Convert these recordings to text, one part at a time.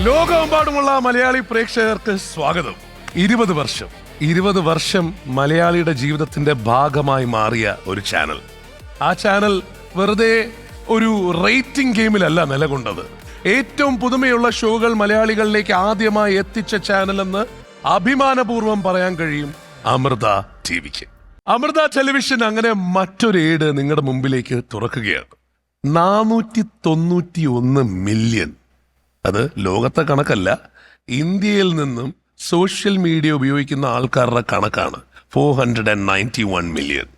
ലോകമെമ്പാടുമുള്ള മലയാളി പ്രേക്ഷകർക്ക് സ്വാഗതം. 20 വർഷം മലയാളിയുടെ ജീവിതത്തിന്റെ ഭാഗമായി മാറിയ ഒരു ചാനൽ. ആ ചാനൽ വെറുതെ ഒരു റേറ്റിംഗ് ഗെയിമിലല്ല നിലകൊണ്ടത്. ഏറ്റവും പുതുമയുള്ള ഷോകൾ മലയാളികളിലേക്ക് ആദ്യമായി എത്തിച്ച ചാനൽ എന്ന് അഭിമാനപൂർവ്വം പറയാൻ കഴിയും അമൃത ടിവിക്ക്. അമൃത ടെലിവിഷൻ അങ്ങനെ മറ്റൊരു ഏട് നിങ്ങളുടെ മുമ്പിലേക്ക് തുറക്കുകയാണ്. 491 മില്യൺ. അത് ലോകത്തെ കണക്കല്ല, ഇന്ത്യയിൽ നിന്നും സോഷ്യൽ മീഡിയ ഉപയോഗിക്കുന്ന ആൾക്കാരുടെ കണക്കാണ്. 491 മില്യൺ.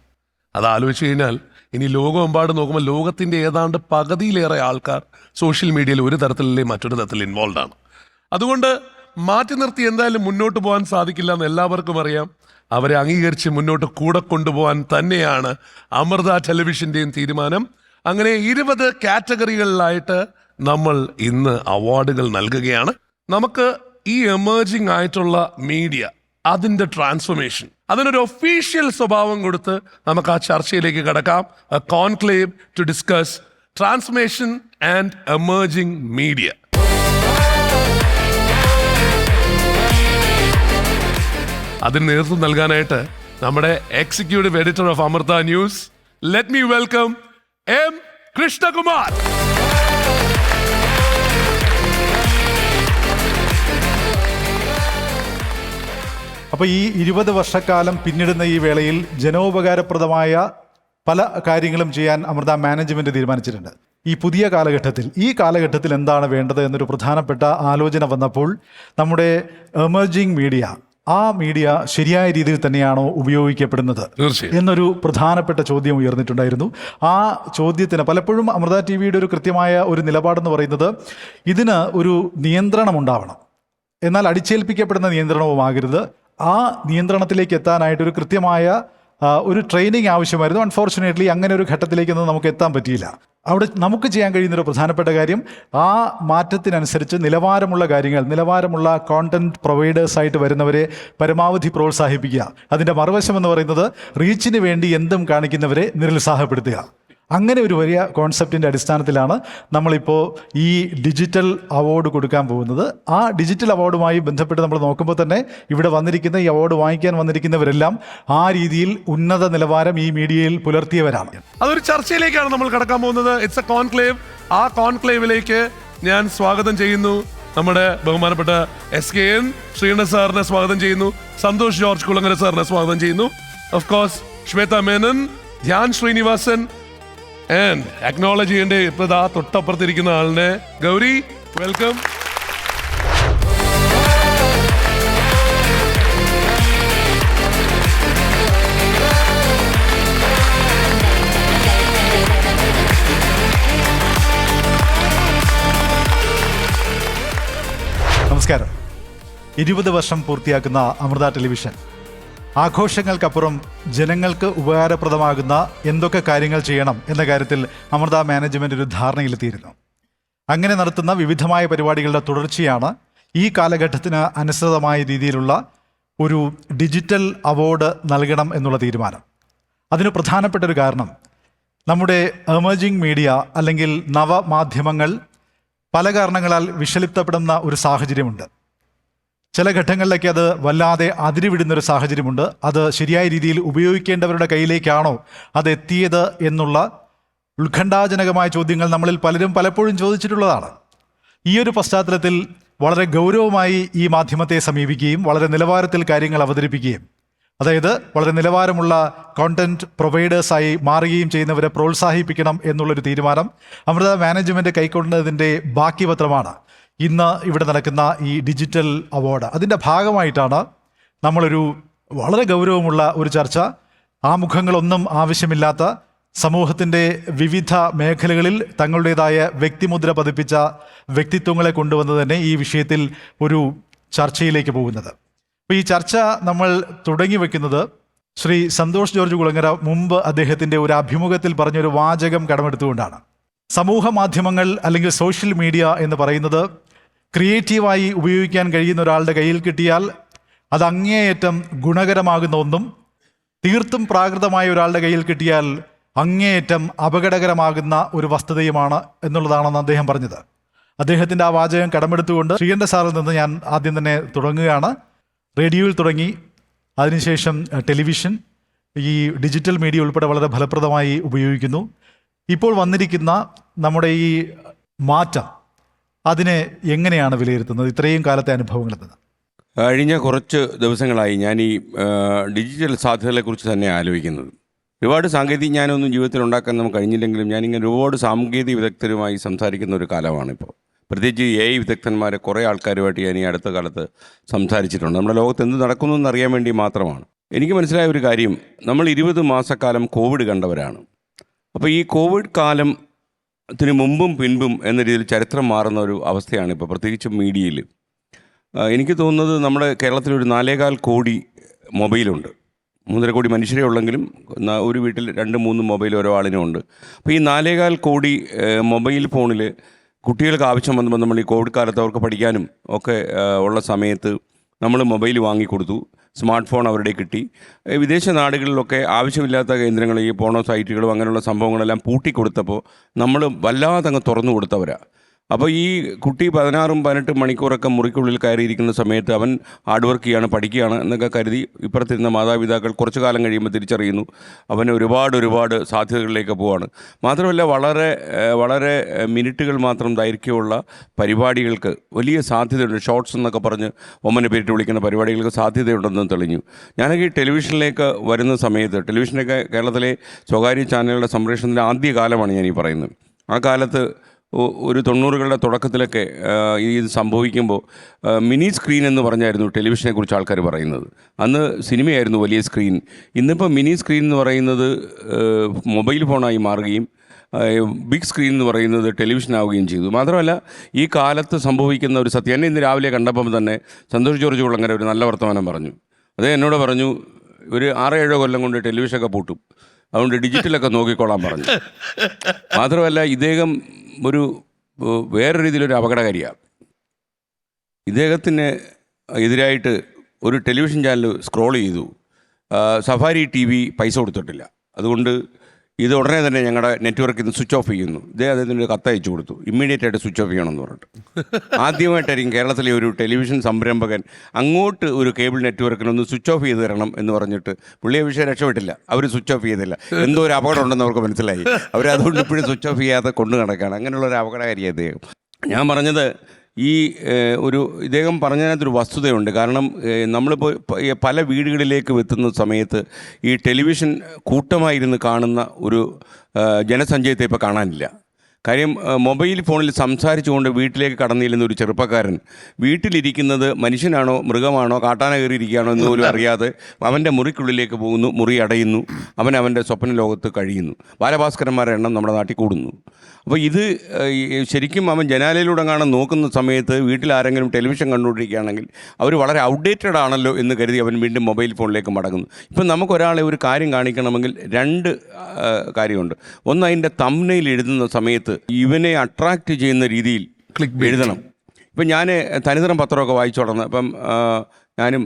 അത് ആലോചിച്ച് കഴിഞ്ഞാൽ ഇനി ലോകമെമ്പാട് നോക്കുമ്പോൾ ലോകത്തിന്റെ ഏതാണ്ട് പകുതിയിലേറെ ആൾക്കാർ സോഷ്യൽ മീഡിയയിൽ ഒരു തരത്തിലല്ലേ മറ്റൊരു തരത്തിൽ ഇൻവോൾവ് ആണ്. അതുകൊണ്ട് മാറ്റി നിർത്തി എന്തായാലും മുന്നോട്ട് പോകാൻ സാധിക്കില്ല എന്ന് എല്ലാവർക്കും അറിയാം. അവരെ അംഗീകരിച്ച് മുന്നോട്ട് കൂടെ കൊണ്ടുപോകാൻ തന്നെയാണ് അമൃത ടെലിവിഷന്റെയും തീരുമാനം. അങ്ങനെ 20 കാറ്റഗറികളിലായിട്ട് നമ്മൾ ഇന്ന് അവാർഡുകൾ നൽകുകയാണ്. നമുക്ക് ഈ എമേർജിംഗ് ആയിട്ടുള്ള മീഡിയ, അതിന്റെ ട്രാൻസ്ഫോർമേഷൻ, അതിനൊരു ഒഫീഷ്യൽ സ്വഭാവം കൊടുത്ത് നമുക്ക് ആ ചർച്ചയിലേക്ക് കടക്കാം. A conclave to discuss transformation and emerging media. അതിന് നേതൃത്വം നൽകാനായിട്ട് നമ്മുടെ executive editor of Amrita news, let me welcome M Krishnakumar. അപ്പോൾ ഈ 20 വർഷക്കാലം പിന്നിടുന്ന ഈ വേളയിൽ ജനോപകാരപ്രദമായ പല കാര്യങ്ങളും ചെയ്യാൻ അമൃത മാനേജ്മെന്റ് തീരുമാനിച്ചിട്ടുണ്ട്. ഈ പുതിയ കാലഘട്ടത്തിൽ, ഈ കാലഘട്ടത്തിൽ എന്താണ് വേണ്ടത് എന്നൊരു പ്രധാനപ്പെട്ട ആലോചന വന്നപ്പോൾ നമ്മുടെ എമർജിംഗ് മീഡിയ, ആ മീഡിയ ശരിയായ രീതിയിൽ തന്നെയാണോ ഉപയോഗിക്കപ്പെടുന്നത് എന്നൊരു പ്രധാനപ്പെട്ട ചോദ്യം ഉയർന്നിട്ടുണ്ടായിരുന്നു. ആ ചോദ്യത്തിന് പലപ്പോഴും അമൃത ടി വിയുടെ ഒരു കൃത്യമായ ഒരു നിലപാടെന്ന് പറയുന്നത്, ഇതിന് ഒരു നിയന്ത്രണം ഉണ്ടാവണം, എന്നാൽ അടിച്ചേൽപ്പിക്കപ്പെടുന്ന നിയന്ത്രണവുമാകരുത്. ആ നിയന്ത്രണത്തിലേക്ക് എത്താനായിട്ട് ഒരു കൃത്യമായ ഒരു ട്രെയിനിങ് ആവശ്യമായിരുന്നു. അൺഫോർച്ചുനേറ്റ്ലി അങ്ങനെ ഒരു ഘട്ടത്തിലേക്കൊന്നും നമുക്ക് എത്താൻ പറ്റിയില്ല. അവിടെ നമുക്ക് ചെയ്യാൻ കഴിയുന്നൊരു പ്രധാനപ്പെട്ട കാര്യം, ആ മാറ്റത്തിനനുസരിച്ച് നിലവാരമുള്ള കാര്യങ്ങൾ, നിലവാരമുള്ള കോണ്ടന്റ് പ്രൊവൈഡേഴ്സായിട്ട് വരുന്നവരെ പരമാവധി പ്രോത്സാഹിപ്പിക്കുക. അതിൻ്റെ മറുവശം എന്ന് പറയുന്നത്, റീച്ചിന് വേണ്ടി എന്തും കാണിക്കുന്നവരെ നിരുത്സാഹപ്പെടുത്തുക. അങ്ങനെ ഒരു വലിയ കോൺസെപ്റ്റിൻ്റെ അടിസ്ഥാനത്തിലാണ് നമ്മളിപ്പോൾ ഈ ഡിജിറ്റൽ അവാർഡ് കൊടുക്കാൻ പോകുന്നത്. ആ ഡിജിറ്റൽ അവാർഡുമായി ബന്ധപ്പെട്ട് നമ്മൾ നോക്കുമ്പോൾ തന്നെ ഇവിടെ വന്നിരിക്കുന്ന, ഈ അവാർഡ് വാങ്ങിക്കാൻ വന്നിരിക്കുന്നവരെല്ലാം ആ രീതിയിൽ ഉന്നത നിലവാരം ഈ മീഡിയയിൽ പുലർത്തിയവരാണ്. അതൊരു ചർച്ചയിലേക്കാണ് നമ്മൾ കടക്കാൻ പോകുന്നത്. It's A conclave. ആ കോൺക്ലേവിലേക്ക് ഞാൻ സ്വാഗതം ചെയ്യുന്നു നമ്മുടെ ബഹുമാനപ്പെട്ട SKN ശ്രീണ സാറിനെ സ്വാഗതം ചെയ്യുന്നു. സന്തോഷ് ജോർജ് കുളങ്ങര സാറിനെ സ്വാഗതം ചെയ്യുന്നു. Of course Shweta Menon, Dhyan Sreenivasan, and acknowledge ചെയ്യേണ്ട ഇപ്പൊ തൊട്ടപ്പുറത്തിരിക്കുന്ന ആളിനെ, ഗൗരി, വെൽക്കം. നമസ്കാരം. 20 വർഷം പൂർത്തിയാക്കുന്ന അമൃത ടെലിവിഷൻ ആഘോഷങ്ങൾക്കപ്പുറം ജനങ്ങൾക്ക് ഉപകാരപ്രദമാകുന്ന എന്തൊക്കെ കാര്യങ്ങൾ ചെയ്യണം എന്ന കാര്യത്തിൽ അമൃത മാനേജ്മെന്റ് ഒരു ധാരണയിലെത്തിയിരുന്നു. അങ്ങനെ നടത്തുന്ന വിവിധമായ പരിപാടികളുടെ തുടർച്ചയാണ് ഈ കാലഘട്ടത്തിന് അനുസൃതമായ രീതിയിലുള്ള ഒരു ഡിജിറ്റൽ അവാർഡ് നൽകണം എന്നുള്ള തീരുമാനം. അതിന് പ്രധാനപ്പെട്ട ഒരു കാരണം, നമ്മുടെ എമർജിംഗ് മീഡിയ അല്ലെങ്കിൽ നവമാധ്യമങ്ങൾ പല കാരണങ്ങളാൽ വിഷലിപ്തപ്പെടുന്ന ഒരു സാഹചര്യമുണ്ട്. ചില ഘട്ടങ്ങളിലൊക്കെ അത് വല്ലാതെ അതിരുവിടുന്നൊരു സാഹചര്യമുണ്ട്. അത് ശരിയായ രീതിയിൽ ഉപയോഗിക്കേണ്ടവരുടെ കയ്യിലേക്കാണോ അത് എത്തിയത് എന്നുള്ള ഉത്കണ്ഠാജനകമായ ചോദ്യങ്ങൾ നമ്മളിൽ പലരും പലപ്പോഴും ചോദിച്ചിട്ടുള്ളതാണ്. ഈ ഒരു പശ്ചാത്തലത്തിൽ വളരെ ഗൗരവമായി ഈ മാധ്യമത്തെ സമീപിക്കുകയും വളരെ നിലവാരത്തിൽ കാര്യങ്ങൾ അവതരിപ്പിക്കുകയും, അതായത് വളരെ നിലവാരമുള്ള കോണ്ടന്റ് പ്രൊവൈഡേഴ്സായി മാറുകയും ചെയ്യുന്നവരെ പ്രോത്സാഹിപ്പിക്കണം എന്നുള്ളൊരു തീരുമാനം അമൃത മാനേജ്മെന്റ് കൈക്കൊണ്ടതിൻ്റെ ബാക്കി പത്രമാണ് ഇന്ന് ഇവിടെ നടക്കുന്ന ഈ ഡിജിറ്റൽ അവാർഡ്. അതിൻ്റെ ഭാഗമായിട്ടാണ് നമ്മളൊരു വളരെ ഗൗരവമുള്ള ഒരു ചർച്ച, ആമുഖങ്ങളൊന്നും ആവശ്യമില്ലാത്ത, സമൂഹത്തിൻ്റെ വിവിധ മേഖലകളിൽ തങ്ങളുടേതായ വ്യക്തിമുദ്ര പതിപ്പിച്ച വ്യക്തിത്വങ്ങളെ കൊണ്ടുവന്ന് തന്നെ ഈ വിഷയത്തിൽ ഒരു ചർച്ചയിലേക്ക് പോകുന്നത്. അപ്പോൾ ഈ ചർച്ച നമ്മൾ തുടങ്ങി വയ്ക്കുന്നത് ശ്രീ സന്തോഷ് ജോർജ് കുളങ്ങര മുമ്പ് അദ്ദേഹത്തിൻ്റെ ഒരു അഭിമുഖത്തിൽ പറഞ്ഞൊരു വാചകം കടമെടുത്തുകൊണ്ടാണ്. സമൂഹ മാധ്യമങ്ങൾ അല്ലെങ്കിൽ സോഷ്യൽ മീഡിയ എന്ന് പറയുന്നത് ക്രിയേറ്റീവായി ഉപയോഗിക്കാൻ കഴിയുന്ന ഒരാളുടെ കയ്യിൽ കിട്ടിയാൽ അത് അങ്ങേയറ്റം ഗുണകരമാകുന്ന ഒന്നും, തീർത്തും പ്രാകൃതമായ ഒരാളുടെ കയ്യിൽ കിട്ടിയാൽ അങ്ങേയറ്റം അപകടകരമാകുന്ന ഒരു വസ്തുതയുമാണ് എന്നുള്ളതാണെന്ന് അദ്ദേഹം പറഞ്ഞത്. അദ്ദേഹത്തിൻ്റെ ആ വാചകം കടമെടുത്തുകൊണ്ട് ശ്രീകണ്ഠ സാറിൽ നിന്ന് ഞാൻ ആദ്യം തന്നെ തുടങ്ങുകയാണ്. റേഡിയോയിൽ തുടങ്ങി, അതിനുശേഷം ടെലിവിഷൻ, ഈ ഡിജിറ്റൽ മീഡിയ ഉൾപ്പെടെ വളരെ ഫലപ്രദമായി ഉപയോഗിക്കുന്നു. ഇപ്പോൾ വന്നിരിക്കുന്ന നമ്മുടെ ഈ മാറ്റം, അതിനെ എങ്ങനെയാണ് വിലയിരുത്തുന്നത് ഇത്രയും കാലത്തെ അനുഭവങ്ങളിൽ നിന്ന്? കഴിഞ്ഞ കുറച്ച് ദിവസങ്ങളായി ഞാൻ ഈ ഡിജിറ്റൽ സാധ്യതകളെക്കുറിച്ച് തന്നെ ആലോചിക്കുന്നത്. ഒരുപാട് സാങ്കേതിക ജ്ഞാനമൊന്നും ജീവിതത്തിൽ ഉണ്ടാക്കാൻ നമുക്ക് കഴിഞ്ഞില്ലെങ്കിലും ഞാനിങ്ങനെ ഒരുപാട് സാങ്കേതിക വിദഗ്ധരുമായി സംസാരിക്കുന്ന ഒരു കാലമാണിപ്പോൾ. പ്രത്യേകിച്ച് AI വിദഗ്ധന്മാരെ കുറേ ആൾക്കാരുമായിട്ട് ഞാൻ ഈ അടുത്ത കാലത്ത് സംസാരിച്ചിട്ടുണ്ട്. നമ്മുടെ ലോകത്ത് എന്ത് നടക്കുന്നു എന്നറിയാൻ വേണ്ടി മാത്രമാണ്. എനിക്ക് മനസ്സിലായ ഒരു കാര്യം, നമ്മൾ 20 മാസക്കാലം കോവിഡ് കണ്ടവരാണ്. അപ്പോൾ ഈ കോവിഡ് കാലത്തിന് മുമ്പും പിൻപും എന്ന രീതിയിൽ ചരിത്രം മാറുന്ന ഒരു അവസ്ഥയാണ് ഇപ്പോൾ, പ്രത്യേകിച്ചും മീഡിയയിൽ. എനിക്ക് തോന്നുന്നത് നമ്മുടെ കേരളത്തിലൊരു 4.25 കോടി മൊബൈലുണ്ട്. 3.5 കോടി മനുഷ്യരേ ഉള്ളെങ്കിലും ഒരു വീട്ടിൽ 2-3 മൊബൈൽ ഓരോ ആളിനും ഉണ്ട്. അപ്പോൾ ഈ 4.25 കോടി മൊബൈൽ ഫോണിൽ കുട്ടികൾക്ക് ആവശ്യം വന്നപ്പോൾ നമ്മൾ ഈ കോവിഡ് കാലത്ത് അവർക്ക് പഠിക്കാനും ഒക്കെ ഉള്ള സമയത്ത് നമ്മൾ മൊബൈൽ വാങ്ങിക്കൊടുത്തു. സ്മാർട്ട് ഫോൺ അവരുടെ കിട്ടി. വിദേശ നാടുകളിലൊക്കെ ആവശ്യമില്ലാത്ത കേന്ദ്രങ്ങൾ, ഈ പോണോ സൈറ്റുകളും അങ്ങനെയുള്ള സംഭവങ്ങളെല്ലാം പൂട്ടിക്കൊടുത്തപ്പോൾ നമ്മൾ വല്ലാതെ അങ്ങ് തുറന്നു കൊടുത്തവരാണ്. അപ്പോൾ ഈ കുട്ടി 16-18 മണിക്കൂറൊക്കെ മുറിക്കുള്ളിൽ കയറിയിരിക്കുന്ന സമയത്ത് അവൻ ഹാർഡ് വർക്ക് ചെയ്യാണ്, പഠിക്കുകയാണ് എന്നൊക്കെ കരുതി ഇപ്പുറത്തിരുന്ന മാതാപിതാക്കൾ കുറച്ചു കാലം കഴിയുമ്പോൾ തിരിച്ചറിയുന്നു അവന് ഒരുപാട് സാധ്യതകളിലേക്ക് പോവാണ്. മാത്രമല്ല വളരെ മിനിറ്റുകൾ മാത്രം ദൈർഘ്യമുള്ള പരിപാടികൾക്ക് വലിയ സാധ്യതയുണ്ട്. ഷോർട്സ് എന്നൊക്കെ പറഞ്ഞ് ഒമ്മനെ പേരിട്ട് വിളിക്കുന്ന പരിപാടികൾക്ക് സാധ്യതയുണ്ടെന്ന് തെളിഞ്ഞു. ഞാനൊക്കെ ഈ ടെലിവിഷനിലേക്ക് വരുന്ന സമയത്ത്, ടെലിവിഷനൊക്കെ കേരളത്തിലെ സ്വകാര്യ ചാനലുകളുടെ സംപ്രേഷണത്തിൻ്റെ ആദ്യ കാലമാണ് ഞാനീ പറയുന്നത്. ആ കാലത്ത് ഒരു 90കളുടെ തുടക്കത്തിലൊക്കെ ഇത് സംഭവിക്കുമ്പോൾ മിനി സ്ക്രീൻ എന്ന് പറഞ്ഞായിരുന്നു ടെലിവിഷനെ കുറിച്ച് ആൾക്കാർ പറയുന്നത്. അന്ന് സിനിമയായിരുന്നു വലിയ സ്ക്രീൻ. ഇന്നിപ്പോൾ മിനി സ്ക്രീൻ എന്ന് പറയുന്നത് മൊബൈൽ ഫോണായി മാറുകയും ബിഗ് സ്ക്രീൻ എന്ന് പറയുന്നത് ടെലിവിഷൻ ആവുകയും ചെയ്തു. മാത്രമല്ല ഈ കാലത്ത് സംഭവിക്കുന്ന ഒരു സത്യം, എന്നെ ഇന്ന് രാവിലെ കണ്ടപ്പം തന്നെ സന്തോഷ് ജോർജ് കുളങ്ങര ഒരു നല്ല വർത്തമാനം പറഞ്ഞു. അതേ എന്നോട് പറഞ്ഞു, ഒരു 6-7 കൊല്ലം കൊണ്ട് ടെലിവിഷനൊക്കെ പൂട്ടും, അതുകൊണ്ട് ഡിജിറ്റലൊക്കെ നോക്കിക്കോളാൻ പറഞ്ഞു. മാത്രമല്ല ഇദ്ദേഹം വേറെ രീതിയിലൊരു അപകടകാരിയാണ്. ഇദ്ദേഹത്തിന് എതിരായിട്ട് ഒരു ടെലിവിഷൻ ചാനൽ സ്ക്രോൾ ചെയ്തു. സഫാരി TV പൈസ കൊടുത്തിട്ടില്ല, അതുകൊണ്ട് ഇത് ഉടനെ തന്നെ ഞങ്ങളുടെ നെറ്റ്വർക്കിൽ നിന്ന് സ്വിച്ച് ഓഫ് ചെയ്യുന്നു. അദ്ദേഹത്തിന് ഒരു കത്തയച്ചു കൊടുത്തു, ഇമ്മീഡിയറ്റ് ആയിട്ട് സ്വിച്ച് ഓഫ് ചെയ്യണമെന്ന് പറഞ്ഞിട്ട്. ആദ്യമായിട്ടായിരിക്കും കേരളത്തിലെ ഒരു ടെലിവിഷൻ സംരംഭകൻ അങ്ങോട്ട് ഒരു കേബിൾ നെറ്റ്വർക്കിനൊന്ന് സ്വിച്ച് ഓഫ് ചെയ്ത് തരണം എന്ന് പറഞ്ഞിട്ട്. പുള്ളിയെ വിഷയം രക്ഷപ്പെട്ടില്ല, അവർ സ്വിച്ച് ഓഫ് ചെയ്തില്ല. എന്തോ ഒരു അപകടം ഉണ്ടെന്ന് അവർക്ക് മനസ്സിലായി. അവരതുകൊണ്ട് ഇപ്പോഴും സ്വിച്ച് ഓഫ് ചെയ്യാതെ കൊണ്ടു നടക്കുകയാണ്. അങ്ങനെയുള്ള ഒരു അപകടകാരിയാണ് അദ്ദേഹം. ഞാൻ പറഞ്ഞത് ഈ ഇദ്ദേഹം പറഞ്ഞതിനകത്തൊരു വസ്തുതയുണ്ട്. കാരണം നമ്മളിപ്പോൾ പല വീടുകളിലേക്ക് എത്തുന്ന സമയത്ത് ഈ ടെലിവിഷൻ കൂട്ടമായിരുന്ന് കാണുന്ന ഒരു ജനസഞ്ചയത്തെ ഇപ്പോൾ കാണാനില്ല. കാര്യം മൊബൈൽ ഫോണിൽ സംസാരിച്ചുകൊണ്ട് വീട്ടിലേക്ക് കടന്നിരുന്ന ഒരു ചെറുപ്പക്കാരൻ വീട്ടിലിരിക്കുന്നത് മനുഷ്യനാണോ മൃഗമാണോ കാട്ടാന കയറിയിരിക്കുകയാണോ എന്ന് പോലും അറിയാതെ അവൻ്റെ മുറിക്കുള്ളിലേക്ക് പോകുന്നു, മുറി അടയുന്നു, അവൻ്റെ സ്വപ്ന ലോകത്ത് കഴിയുന്നു. ബാലഭാസ്കരന്മാരുടെ എണ്ണം നമ്മുടെ നാട്ടിൽ കൂടുന്നു. അപ്പോൾ ഇത് ശരിക്കും അവൻ ജനാലയിലൂടെ കാണാൻ നോക്കുന്ന സമയത്ത് വീട്ടിൽ ആരെങ്കിലും ടെലിവിഷൻ കണ്ടുകൊണ്ടിരിക്കുകയാണെങ്കിൽ അവർ വളരെ ഔട്ട്ഡേറ്റഡ് ആണല്ലോ എന്ന് കരുതി അവൻ വീണ്ടും മൊബൈൽ ഫോണിലേക്ക് മടങ്ങുന്നു. ഇപ്പം നമുക്കൊരാളെ ഒരു കാര്യം കാണിക്കണമെങ്കിൽ 2 കാര്യമുണ്ട്. ഒന്ന്, അതിൻ്റെ തംബ്നെയിൽ എഴുതുന്ന സമയത്ത് ഇവനെ അട്രാക്റ്റ് ചെയ്യുന്ന രീതിയിൽ എഴുതണം. ഇപ്പം ഞാൻ തനിതരം പത്രമൊക്കെ വായിച്ചു തുടങ്ങുന്നത്. അപ്പം ഞാനും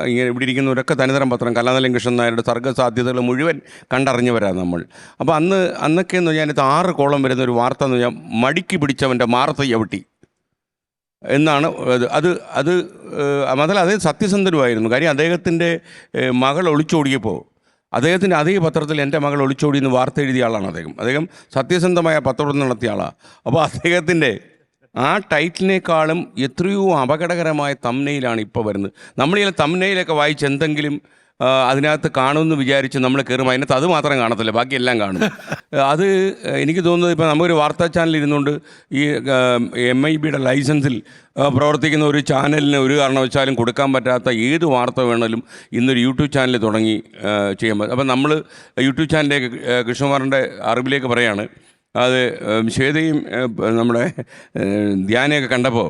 ഇങ്ങനെ ഇവിടെ ഇരിക്കുന്നവരൊക്കെ തനിതരം പത്രം, കലാനിലയം കൃഷ്ണൻ നായരുടെ സർഗ്ഗസാധ്യതകൾ മുഴുവൻ കണ്ടറിഞ്ഞവരാണ് നമ്മൾ. അപ്പോൾ അന്നൊക്കെ എന്ന് പറഞ്ഞാൽ 6 കോളം വരുന്ന ഒരു വാർത്ത എന്ന് പറഞ്ഞാൽ മടിക്ക് പിടിച്ചവൻ്റെ മാറത്ത് ചവിട്ടി എന്നാണ്. അത് മാത്രമല്ല അതേ സത്യസന്ധനുമായിരുന്നു. കാര്യം അദ്ദേഹത്തിൻ്റെ മകൾ ഒളിച്ചോടിയപ്പോൾ അദ്ദേഹത്തിൻ്റെ അതേ പത്രത്തിൽ എൻ്റെ മകൾ ഒളിച്ചോടി എന്ന് വാർത്ത എഴുതിയ ആളാണ് അദ്ദേഹം സത്യസന്ധമായ പത്രപ്രവർത്തനം നടത്തിയ ആളാണ്. അപ്പോൾ അദ്ദേഹത്തിൻ്റെ ആ ടൈറ്റിലിനേക്കാളും എത്രയോ അപകടകരമായ തംബ്നെയിലാണ് ഇപ്പോൾ വരുന്നത്. നമ്മൾ ഈ തംബ്നെയിലൊക്കെ വായിച്ച് എന്തെങ്കിലും അതിനകത്ത് കാണുമെന്ന് വിചാരിച്ച് നമ്മൾ കയറും, അതിനകത്ത് അത് മാത്രം കാണത്തില്ല, ബാക്കിയെല്ലാം കാണും. അത് എനിക്ക് തോന്നുന്നത് ഇപ്പോൾ നമുക്കൊരു വാർത്താ ചാനൽ ഇരുന്നുകൊണ്ട് ഈ MIBയുടെ ലൈസൻസിൽ പ്രവർത്തിക്കുന്ന ഒരു ചാനലിന് ഒരു കാരണവശാലും കൊടുക്കാൻ പറ്റാത്ത ഏത് വാർത്ത വേണമെങ്കിലും ഇന്നൊരു യൂട്യൂബ് ചാനൽ തുടങ്ങി ചെയ്യാൻ പറ്റും. അപ്പം നമ്മൾ യൂട്യൂബ് ചാനലിലേക്ക് കൃഷ്ണകുമാറിൻ്റെ അറിവിലേക്ക് പറയാണ്, അത് ശ്വേതയും നമ്മുടെ ധ്യാനയൊക്കെ കണ്ടപ്പോൾ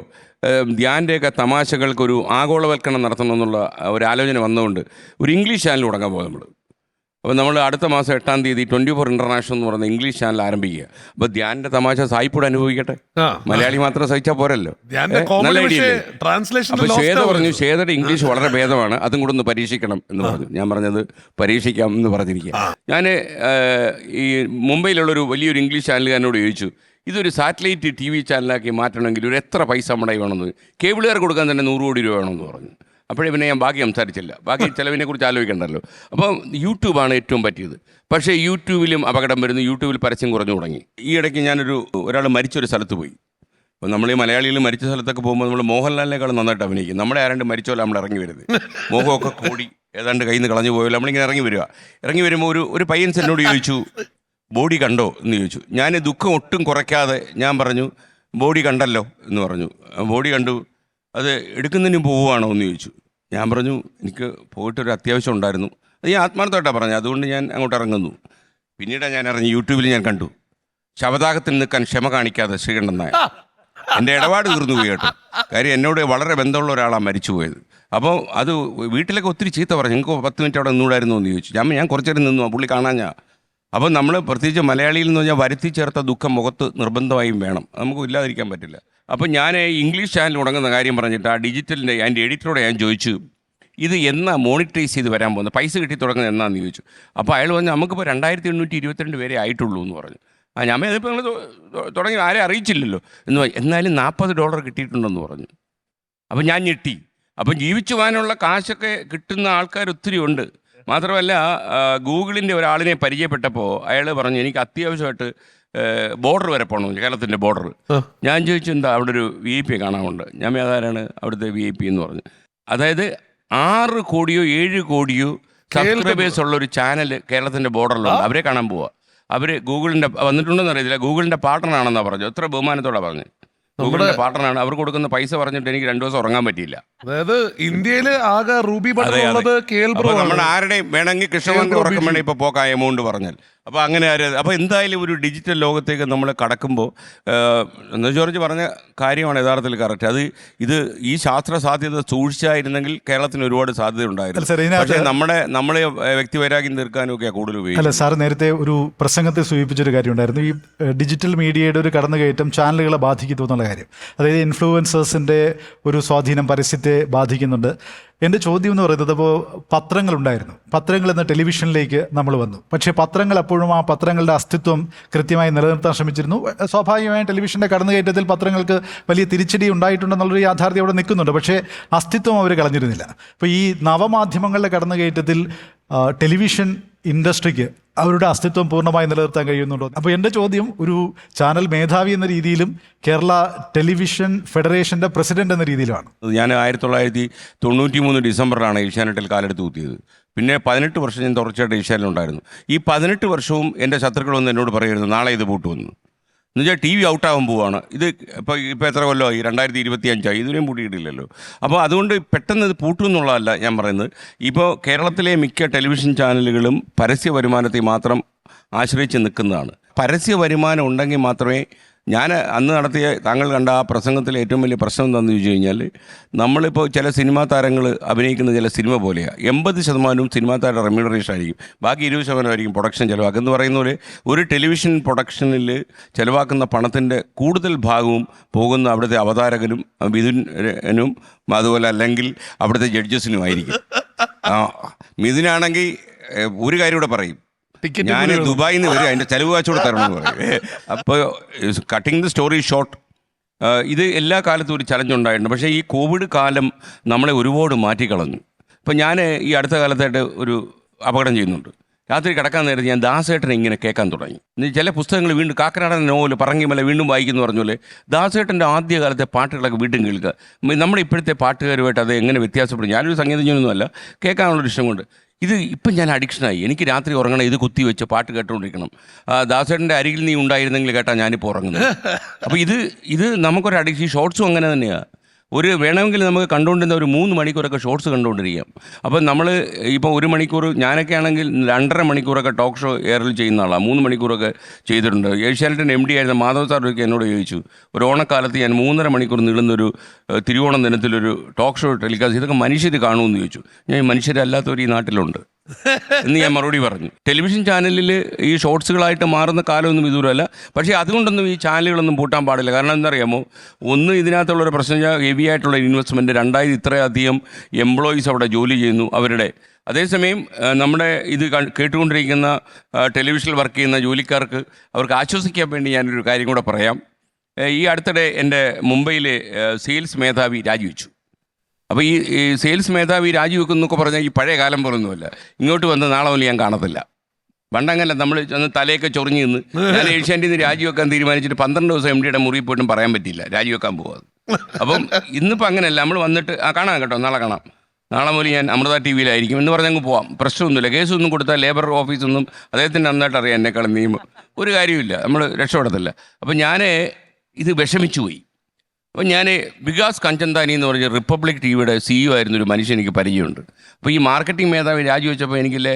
ധ്യാൻ്റെയൊക്കെ തമാശകൾക്കൊരു ആഗോളവൽക്കരണം നടത്തണമെന്നുള്ള ഒരു ആലോചന വന്നുകൊണ്ട് ഒരു ഇംഗ്ലീഷ് ചാനൽ തുടങ്ങാൻ പോകും നമ്മൾ. അപ്പോൾ നമ്മൾ അടുത്ത മാസം 8-ാം തീയതി 24 ഇൻ്റർനാഷണൽ എന്ന് പറയുന്ന ഇംഗ്ലീഷ് ചാനൽ ആരംഭിക്കുക. അപ്പോൾ ധ്യാൻ്റെ തമാശ സായിപ്പൂടെ അനുഭവിക്കട്ടെ, മലയാളി മാത്രം സഹിച്ചാൽ പോരല്ലോ. നല്ല ഐഡിയ. അപ്പോൾ ശ്വേത പറഞ്ഞു, ശ്വേതയുടെ ഇംഗ്ലീഷ് വളരെ ഭേദമാണ്, അതും കൂടെ ഒന്ന് പരീക്ഷിക്കണം എന്ന് പറഞ്ഞു. ഞാൻ പറഞ്ഞത് പരീക്ഷിക്കാം എന്ന് പറഞ്ഞിരിക്കുക. ഞാൻ ഈ മുംബൈയിലുള്ളൊരു വലിയൊരു ഇംഗ്ലീഷ് ചാനലുകാരനോട് ചോദിച്ചു, ഇതൊരു സാറ്റലൈറ്റ് TV ചാനലാക്കി മാറ്റണമെങ്കിൽ ഒരു എത്ര പൈസ നമ്മുടെ വേണമെന്ന്, കേബിളുകാർ കൊടുക്കാൻ തന്നെ 100 കോടി രൂപ വേണമെന്ന് പറഞ്ഞു. അപ്പോഴേ പിന്നെ ഞാൻ ബാക്കി സംസാരിച്ചില്ല, ബാക്കി ചിലവിനെക്കുറിച്ച് ആലോചിക്കണ്ടല്ലോ. അപ്പോൾ യൂട്യൂബാണ് ഏറ്റവും പറ്റിയത്. പക്ഷേ യൂട്യൂബിലും അപകടം വരുന്നു, യൂട്യൂബിൽ പരസ്യം കുറഞ്ഞു തുടങ്ങി. ഈ ഇടയ്ക്ക് ഒരാൾ മരിച്ചൊരു സ്ഥലത്ത് പോയി. അപ്പോൾ നമ്മൾ ഈ മലയാളികൾ മരിച്ച സ്ഥലത്തൊക്കെ പോകുമ്പോൾ നമ്മൾ മോഹൻലാലിനേക്കാളും നന്നായിട്ട് അഭിനയിക്കും. നമ്മുടെ ആരാണ്ട് മരിച്ചോലെ നമ്മൾ ഇറങ്ങി വരുന്നത്, മോഹമൊക്കെ കൂടി ഏതാണ്ട് കയ്യിൽ നിന്ന് കളഞ്ഞു പോയല്ലോ. നമ്മളിങ്ങനെ ഇറങ്ങി വരുമ്പോൾ ഒരു പയ്യൻ എന്നോട് ചോദിച്ചു, ബോഡി കണ്ടോ എന്ന് ചോദിച്ചു. ഞാൻ ദുഃഖം ഒട്ടും കുറയ്ക്കാതെ ഞാൻ പറഞ്ഞു, ബോഡി കണ്ടല്ലോ എന്ന് പറഞ്ഞു. ബോഡി കണ്ടു, അത് എടുക്കുന്നതിന് പോവുകയാണോ എന്ന് ചോദിച്ചു. ഞാൻ പറഞ്ഞു, എനിക്ക് പോയിട്ടൊരു അത്യാവശ്യം ഉണ്ടായിരുന്നു. അത് ഞാൻ ആത്മാർത്ഥമായിട്ടാണ് പറഞ്ഞത്, അതുകൊണ്ട് ഞാൻ അങ്ങോട്ട് ഇറങ്ങുന്നു. പിന്നീടാണ് ഞാൻ ഇറങ്ങി, യൂട്യൂബിൽ ഞാൻ കണ്ടു, ശവദാഹത്തിൽ നിൽക്കാൻ ക്ഷമ കാണിക്കാതെ ശ്രീകണ്ഠൻ നായർ. എൻ്റെ ഇടപാട് തീർന്നു പോയി കേട്ടോ. കാര്യം എന്നോട് വളരെ ബന്ധമുള്ള ഒരാളാണ് മരിച്ചു പോയത്. അപ്പോൾ അത് വീട്ടിലൊക്കെ ഒത്തിരി ചീത്ത പറഞ്ഞു, നിങ്ങൾക്ക് 10 മിനിറ്റ് അവിടെ നിന്നൂടായിരുന്നു എന്ന് ചോദിച്ചു. ഞാൻ കുറച്ചു നേരം നിന്നു, പുള്ളി കാണാൻ ഞാൻ. അപ്പോൾ നമ്മൾ പ്രത്യേകിച്ച് മലയാളിയിൽ എന്ന് പറഞ്ഞാൽ വരുത്തി ചേർത്ത ദുഃഖം മുഖത്ത് നിർബന്ധമായും വേണം, നമുക്ക് ഇല്ലാതിരിക്കാൻ പറ്റില്ല. അപ്പോൾ ഞാൻ ഇംഗ്ലീഷ് ചാനൽ തുടങ്ങുന്ന കാര്യം പറഞ്ഞിട്ട് ആ ഡിജിറ്റലിൻ്റെ അതിൻ്റെ എഡിറ്ററോട് ഞാൻ ചോദിച്ചു, ഇത് എന്നാ മോണിറ്റൈസ് ചെയ്ത് വരാൻ പോകുന്നത്, പൈസ കിട്ടി തുടങ്ങുന്നത് എന്നാന്ന് ചോദിച്ചു. അപ്പോൾ അയാൾ പറഞ്ഞു, നമുക്കിപ്പോൾ 2822 പേരെ ആയിട്ടുള്ളൂ എന്ന് പറഞ്ഞു. ഞാൻ അതിപ്പോൾ നിങ്ങൾ തുടങ്ങി ആരെ അറിയിച്ചില്ലല്ലോ എന്ന് പറഞ്ഞു. എന്നാലും $40 കിട്ടിയിട്ടുണ്ടെന്ന് പറഞ്ഞു. അപ്പം ഞാൻ ഞെട്ടി. അപ്പം ജീവിച്ചു പോകാനുള്ള കാശൊക്കെ കിട്ടുന്ന ആൾക്കാർ ഒത്തിരി ഉണ്ട്. മാത്രമല്ല ഗൂഗിളിൻ്റെ ഒരാളിനെ പരിചയപ്പെട്ടപ്പോൾ അയാൾ പറഞ്ഞു, എനിക്ക് അത്യാവശ്യമായിട്ട് ബോർഡർ വരെ പോകണം, കേരളത്തിൻ്റെ ബോർഡർ. ഞാൻ ചോദിച്ചു, എന്താ അവിടെ ഒരു VIP കാണാനുണ്ട്. ഞാൻ അതാരാണ് അവിടുത്തെ VIP എന്ന് പറഞ്ഞു. അതായത് 6 കോടിയോ 7 കോടിയോ സബ്സ്ക്രൈബേഴ്സ് ഉള്ള ഒരു ചാനൽ കേരളത്തിൻ്റെ ബോർഡറിലുണ്ട്. അവരെ കാണാൻ പോവുക. അവർ ഗൂഗിളിൻ്റെ വന്നിട്ടുണ്ടെന്ന് അറിയത്തില്ല, ഗൂഗിളിൻ്റെ പാർട്ണറാണെന്നാണ് പറഞ്ഞു. എത്ര ബഹുമാനത്തോടാണ് പറഞ്ഞത്. ഗൂഗിളിൻ്റെ പാർട്ണറാണ്. അവർ കൊടുക്കുന്ന പൈസ പറഞ്ഞിട്ട് എനിക്ക് 2 ദിവസം ഉറങ്ങാൻ പറ്റിയില്ല. അതായത് ഇന്ത്യയിൽ ആകെ റൂബി നമ്മുടെ ആരുടെയും വേണമെങ്കിൽ കൃഷ്ണമന്ത്രി ഉറക്കം വേണമെങ്കിൽ ഇപ്പോൾ പോക്കായ എമൗണ്ട് പറഞ്ഞാൽ. അപ്പോൾ അങ്ങനെ അപ്പോൾ എന്തായാലും ഒരു ഡിജിറ്റൽ ലോകത്തേക്ക് നമ്മൾ കടക്കുമ്പോൾ എന്ന് ജോർജ് പറഞ്ഞ കാര്യമാണ് യഥാർത്ഥത്തിൽ കറക്റ്റ്. ഇത് ഈ ശാസ്ത്ര സാധ്യത സൂക്ഷിച്ചായിരുന്നെങ്കിൽ കേരളത്തിന് ഒരുപാട് സാധ്യത ഉണ്ടായിരുന്നു. പക്ഷേ നമ്മളെ വ്യക്തിവൈരാഗ്യം തീർക്കാനും ഒക്കെ കൂടുതൽ ഉപയോഗിക്കും. അല്ല സാർ, നേരത്തെ ഒരു പ്രസംഗത്തിൽ സൂചിപ്പിച്ചൊരു കാര്യം ഉണ്ടായിരുന്നു, ഈ ഡിജിറ്റൽ മീഡിയയുടെ ഒരു കടന്നുകയറ്റം ചാനലുകളെ ബാധിക്കുന്നു എന്നുള്ള കാര്യം. അതായത് ഇൻഫ്ലുവൻസേഴ്സിൻ്റെ ഒരു സ്വാധീനം പരസ്യത്തെ ബാധിക്കുന്നുണ്ട്. എൻ്റെ ചോദ്യം എന്ന് പറയുന്നത്, ഇപ്പോൾ പത്രങ്ങളുണ്ടായിരുന്നു, പത്രങ്ങൾ എന്ന ടെലിവിഷനിലേക്ക് നമ്മൾ വന്നു. പക്ഷേ പത്രങ്ങൾ അപ്പോഴും ആ പത്രങ്ങളുടെ അസ്തിത്വം കൃത്യമായി നിലനിർത്താൻ ശ്രമിച്ചിരുന്നു. സ്വാഭാവികമായും ടെലിവിഷൻ്റെ കടന്നുകയറ്റത്തിൽ പത്രങ്ങൾക്ക് വലിയ തിരിച്ചടി ഉണ്ടായിട്ടുണ്ടെന്നുള്ളൊരു യാഥാർത്ഥ്യം അവിടെ നിൽക്കുന്നുണ്ട്. പക്ഷേ അസ്തിത്വം അവർ കളഞ്ഞിരുന്നില്ല. അപ്പോൾ ഈ നവമാധ്യമങ്ങളുടെ കടന്നുകയറ്റത്തിൽ ടെലിവിഷൻ ഇൻഡസ്ട്രിക്ക് അവരുടെ അസ്തിത്വം പൂർണ്ണമായി നിലനിർത്താൻ കഴിയുന്നുണ്ടോ? അപ്പോൾ എൻ്റെ ചോദ്യം ഒരു ചാനൽ മേധാവി എന്ന രീതിയിലും കേരള ടെലിവിഷൻ ഫെഡറേഷൻ്റെ പ്രസിഡന്റ് എന്ന രീതിയിലുമാണ്. ഞാൻ 1993 ഡിസംബറിലാണ് ഏഷ്യാനെറ്റിൽ കാലെടുത്ത് കുത്തിയത്. പിന്നെ 18 വർഷം ഞാൻ തുടർച്ചയായിട്ട് ഏഷ്യാനെറ്റിലുണ്ടായിരുന്നു. ഈ 18 വർഷവും എൻ്റെ ശത്രുക്കളൊന്നും എന്നോട് പറയുമായിരുന്നു, നാളെ ഇത് പൂട്ടുമെന്ന്. എന്നുവെച്ചാൽ TV ഔട്ടാകാൻ പോവുകയാണ്. ഇപ്പോൾ എത്ര കൊല്ലമായി, 2025 ഇതുവരെയും പൂട്ടിയിട്ടില്ലല്ലോ. അപ്പോൾ അതുകൊണ്ട് പെട്ടെന്ന് ഇത് പൂട്ടും എന്നുള്ളതല്ല ഞാൻ പറയുന്നത്. ഇപ്പോൾ കേരളത്തിലെ മിക്ക ടെലിവിഷൻ ചാനലുകളും പരസ്യ വരുമാനത്തെ മാത്രം ആശ്രയിച്ച് നിൽക്കുന്നതാണ്. പരസ്യ വരുമാനം ഉണ്ടെങ്കിൽ മാത്രമേ ഞാൻ അന്ന് നടത്തിയ താങ്കൾ കണ്ട ആ പ്രസംഗത്തിലെ ഏറ്റവും വലിയ പ്രശ്നം എന്താണെന്ന് ചോദിച്ചു കഴിഞ്ഞാൽ, നമ്മളിപ്പോൾ ചില സിനിമാ താരങ്ങൾ അഭിനയിക്കുന്ന ചില സിനിമ പോലെയാണ്. 80% സിനിമാ താര റെമ്യൂണറേഷൻ ആയിരിക്കും, ബാക്കി 20% ആയിരിക്കും പ്രൊഡക്ഷൻ ചിലവാക്കുക. എന്ന് പറയുന്ന പോലെ ഒരു ടെലിവിഷൻ പ്രൊഡക്ഷനിൽ ചിലവാക്കുന്ന പണത്തിൻ്റെ കൂടുതൽ ഭാഗവും പോകുന്ന അവിടുത്തെ അവതാരകനും മിഥുനും അതുപോലെ അല്ലെങ്കിൽ അവിടുത്തെ ജഡ്ജസിനും ആയിരിക്കും. മിഥുനാണെങ്കിൽ ഒരു കാര്യം കൂടെ പറയും, ഞാൻ ദുബായിൽ നിന്ന് വരും, അതിൻ്റെ ചെലവ് കാശ് കൂടെ തരണമെന്ന് പറയും. അപ്പോൾ കട്ടിങ് ദി സ്റ്റോറി ഷോർട്ട്, ഇത് എല്ലാ കാലത്തും ഒരു ചലഞ്ച് ഉണ്ടായിട്ടുണ്ട്. പക്ഷേ ഈ കോവിഡ് കാലം നമ്മളെ ഒരുപാട് മാറ്റിക്കളഞ്ഞു. ഇപ്പം ഞാൻ ഈ അടുത്ത കാലത്തായിട്ട് ഒരു അപകടം ചെയ്യുന്നുണ്ട്. രാത്രി കിടക്കാൻ നേരത്തെ ഞാൻ ദാസേട്ടനെ ഇങ്ങനെ കേൾക്കാൻ തുടങ്ങി. ചില പുസ്തകങ്ങൾ വീണ്ടും കാക്കനാടൻ നോവൽ പറങ്കിമല വീണ്ടും വായിക്കുന്നു പറഞ്ഞ പോലെ ദാസേട്ടൻ്റെ ആദ്യ കാലത്തെ പാട്ടുകളൊക്കെ വീണ്ടും കേൾക്കുക. നമ്മുടെ ഇപ്പോഴത്തെ പാട്ടുകാരുമായിട്ട് അത് എങ്ങനെ വ്യത്യാസപ്പെടും. ഞാനൊരു സംഗീതജ്ഞനൊന്നുമല്ല, കേൾക്കാനുള്ളൊരു ഇഷ്ടം കൊണ്ട് ഇപ്പം ഞാൻ അഡിക്ഷനായി. എനിക്ക് രാത്രി ഉറങ്ങണം, ഇത് കുത്തി വെച്ച് പാട്ട് കേട്ടുകൊണ്ടിരിക്കണം. ദാസേട്ടൻ്റെ അരികിൽ നീ ഉണ്ടായിരുന്നെങ്കിൽ കേട്ടാൽ ഞാനിപ്പോൾ ഉറങ്ങുന്നത്. അപ്പോൾ ഇത് നമുക്കൊരു അഡിക്ഷൻ. ഷോർട്സും അങ്ങനെ തന്നെയാണ്. വേണമെങ്കിൽ നമുക്ക് കണ്ടുകൊണ്ടിരുന്ന ഒരു 3 മണിക്കൂറൊക്കെ ഷോർട്സ് കണ്ടുകൊണ്ടിരിക്കാം. അപ്പം നമ്മൾ ഇപ്പോൾ 1 മണിക്കൂർ, ഞാനൊക്കെ ആണെങ്കിൽ 2.5 മണിക്കൂറൊക്കെ ടോക്ക് ഷോ എയറിൽ ചെയ്യുന്ന ആളാണ്. 3 മണിക്കൂറൊക്കെ ചെയ്തിട്ടുണ്ട്. ഏഷ്യാനെറ്റിൻ്റെ MD ആയിരുന്ന മാധവ് സാറൊക്കെ എന്നോട് ചോദിച്ചു, ഒരു ഓണക്കാലത്ത് ഞാൻ 3.5 മണിക്കൂർ നീളുന്നൊരു തിരുവോണം ദിനത്തിലൊരു ടോക്ക് ഷോ ടെലികാസ്റ്റ്, ഇതൊക്കെ മനുഷ്യർ കാണുമെന്ന് ചോദിച്ചു. ഞാൻ മനുഷ്യരല്ലാത്തവർ ഈ നാട്ടിലുണ്ട്. എന്ന് ഞാൻ മറുപടി പറഞ്ഞു. ടെലിവിഷൻ ചാനലിൽ ഈ ഷോർട്സുകളായിട്ട് മാറുന്ന കാലമൊന്നും ഇതുവരല്ല. പക്ഷേ അതുകൊണ്ടൊന്നും ഈ ചാനലുകളൊന്നും പൂട്ടാൻ പാടില്ല. കാരണം എന്താണെന്നറിയാമോ, ഒന്ന് ഇതിനകത്തുള്ളൊരു പ്രശ്നം വെച്ചാൽ ഹെവി ആയിട്ടുള്ള ഇൻവെസ്റ്റ്മെൻറ്റ്, രണ്ടായിരം ഇത്രയധികം എംപ്ലോയീസ് അവിടെ ജോലി ചെയ്യുന്നു അവരുടെ. അതേസമയം നമ്മുടെ ഇത് കേട്ടുകൊണ്ടിരിക്കുന്ന ടെലിവിഷനിൽ വർക്ക് ചെയ്യുന്ന ജോലിക്കാർക്ക് അവർക്ക് ആശ്വസിക്കാൻ വേണ്ടി ഞാനൊരു കാര്യം കൂടെ പറയാം. ഈ അടുത്തിടെ എൻ്റെ മുംബൈയിലെ സെയിൽസ് മേധാവി രാജിവെച്ചു. അപ്പോൾ ഈ സെയിൽസ് മേധാവി രാജിവെക്കുന്നൊക്കെ പറഞ്ഞാൽ ഈ പഴയ കാലം പോലൊന്നുമല്ല. ഇങ്ങോട്ട് വന്ന് നാളെ മുതൽ ഞാൻ കാണത്തില്ല. പണ്ടങ്ങനെ നമ്മൾ അന്ന് തലയൊക്കെ ചൊറിഞ്ഞ് നിന്ന് ഞാൻ ഏഷ്യാൻ്റെ നിന്ന് രാജിവെക്കാൻ തീരുമാനിച്ചിട്ട് 12 ദിവസം എം ഡിയുടെ മുറിയിൽ പോയിട്ടും പറയാൻ പറ്റിയില്ല രാജിവെക്കാൻ പോകാതെ. അപ്പം ഇന്നിപ്പോൾ അങ്ങനെയല്ല, നമ്മൾ വന്നിട്ട് കാണാം കേട്ടോ, നാളെ കാണാം, നാളെ മുതൽ ഞാൻ അമൃത ടി വിയിലായിരിക്കും എന്ന് പറഞ്ഞ് അങ്ങ് പോവാം. പ്രശ്നമൊന്നുമില്ല. കേസൊന്നും കൊടുത്താൽ ലേബർ ഓഫീസൊന്നും അദ്ദേഹത്തിന് നന്നായിട്ട് അറിയാം എന്നെക്കാളും നിയമം. ഒരു കാര്യമില്ല, നമ്മൾ രക്ഷപ്പെടത്തില്ല. അപ്പം ഞാൻ ഇത് വിഷമിച്ചു പോയി. അപ്പം ഞാൻ വികാസ് കഞ്ചന്താനി എന്ന് പറഞ്ഞ റിപ്പബ്ലിക് ടി വിയുടെ CEO ആയിരുന്നൊരു മനുഷ്യൻ എനിക്ക് പരിചയമുണ്ട്. അപ്പോൾ ഈ മാർക്കറ്റിംഗ് മേധാവി രാജിവെച്ചപ്പോൾ എനിക്കില്ലേ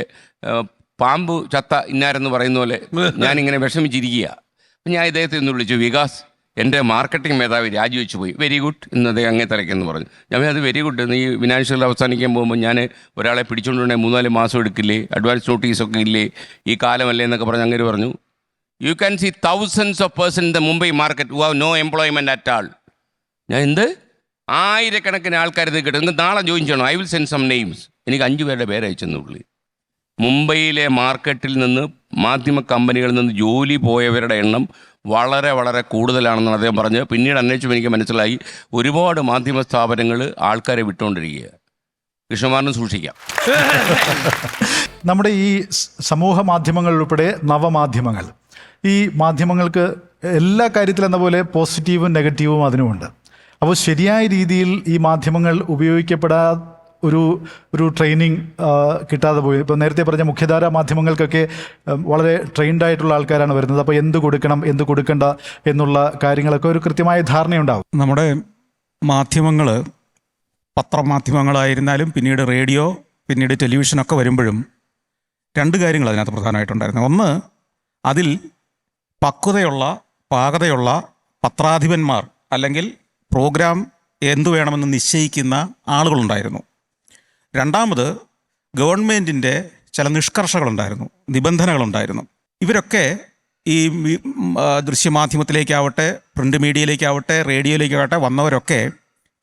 പാമ്പ് ചത്ത ഇന്നാരെന്ന് പറയുന്ന പോലെ ഞാനിങ്ങനെ വിഷമിച്ചിരിക്കുക. അപ്പം ഞാൻ ഇദ്ദേഹത്തെ ഒന്ന് വിളിച്ചു, വികാസ്, എൻ്റെ മാർക്കറ്റിംഗ് മേധാവി രാജിവെച്ച് പോയി. വെരി ഗുഡ് എന്ന് അദ്ദേഹം അങ്ങേ തലയ്ക്കെന്ന് പറഞ്ഞു. ഞാൻ അത് വെരി ഗുഡ് എന്ന്, ഈ ഫിനാൻഷ്യൽ അവസാനിക്കാൻ പോകുമ്പോൾ ഞാൻ ഒരാളെ പിടിച്ചുകൊണ്ടുണ്ടെങ്കിൽ 3-4 മാസം എടുക്കില്ലേ, അഡ്വാൻസ് നോട്ടീസൊക്കെ ഇല്ലേ, ഈ കാലമല്ലേ എന്നൊക്കെ പറഞ്ഞ് അങ്ങനെ പറഞ്ഞു. You can see thousands of person in the Mumbai market who have no employment at all. ഞാൻ എന്ത്, ആയിരക്കണക്കിന് ആൾക്കാർ ഇത് കിട്ടും, നിങ്ങൾക്ക് നാളെ ജോയിൻ ചെയ്യണം, I will send some names. എനിക്ക് 5 പേരുടെ പേര് അയച്ചെന്നുള്ളി. മുംബൈയിലെ മാർക്കറ്റിൽ നിന്ന്, മാധ്യമ കമ്പനികളിൽ നിന്ന് ജോലി പോയവരുടെ എണ്ണം വളരെ വളരെ കൂടുതലാണെന്നാണ് അദ്ദേഹം പറഞ്ഞത്. പിന്നീട് അന്വേഷിച്ചപ്പോൾ എനിക്ക് മനസ്സിലായി ഒരുപാട് മാധ്യമ സ്ഥാപനങ്ങൾ ആൾക്കാരെ വിട്ടുകൊണ്ടിരിക്കുക. കൃഷ്ണകുമാറിനും സൂക്ഷിക്കാം. നമ്മുടെ ഈ സമൂഹ മാധ്യമങ്ങൾ ഉൾപ്പെടെ നവമാധ്യമങ്ങൾ, ഈ മാധ്യമങ്ങൾക്ക് എല്ലാ കാര്യത്തിലെന്ന പോലെ പോസിറ്റീവും നെഗറ്റീവും അതിനുമുണ്ട്. അപ്പോൾ ശരിയായ രീതിയിൽ ഈ മാധ്യമങ്ങൾ ഒരു ട്രെയിനിങ് കിട്ടാതെ പോയി. ഇപ്പോൾ നേരത്തെ പറഞ്ഞ മുഖ്യധാര മാധ്യമങ്ങൾക്കൊക്കെ വളരെ ട്രെയിൻഡ് ആയിട്ടുള്ള ആൾക്കാരാണ് വരുന്നത്. അപ്പോൾ എന്ത് കൊടുക്കണം, എന്ത് കൊടുക്കണ്ട എന്നുള്ള കാര്യങ്ങളൊക്കെ ഒരു കൃത്യമായ ധാരണയുണ്ടാവും. നമ്മുടെ മാധ്യമങ്ങൾ, പത്രമാധ്യമങ്ങളായിരുന്നാലും പിന്നീട് റേഡിയോ, പിന്നീട് ടെലിവിഷനൊക്കെ വരുമ്പോഴും 2 കാര്യങ്ങൾ അതിനകത്ത് പ്രധാനമായിട്ടുണ്ടായിരുന്നു. ഒന്ന്, അതിൽ പക്വതയുള്ള, പാകതയുള്ള പത്രാധിപന്മാർ അല്ലെങ്കിൽ പ്രോഗ്രാം എന്തു വേണമെന്ന് നിശ്ചയിക്കുന്ന ആളുകളുണ്ടായിരുന്നു. രണ്ടാമത്, ഗവൺമെൻറ്റിൻ്റെ ചില നിഷ്കർഷകളുണ്ടായിരുന്നു, നിബന്ധനകളുണ്ടായിരുന്നു. ഇവരൊക്കെ ഈ ദൃശ്യമാധ്യമത്തിലേക്കാവട്ടെ, പ്രിൻ്റ് മീഡിയയിലേക്കാവട്ടെ, റേഡിയോയിലേക്കാവട്ടെ വന്നവരൊക്കെ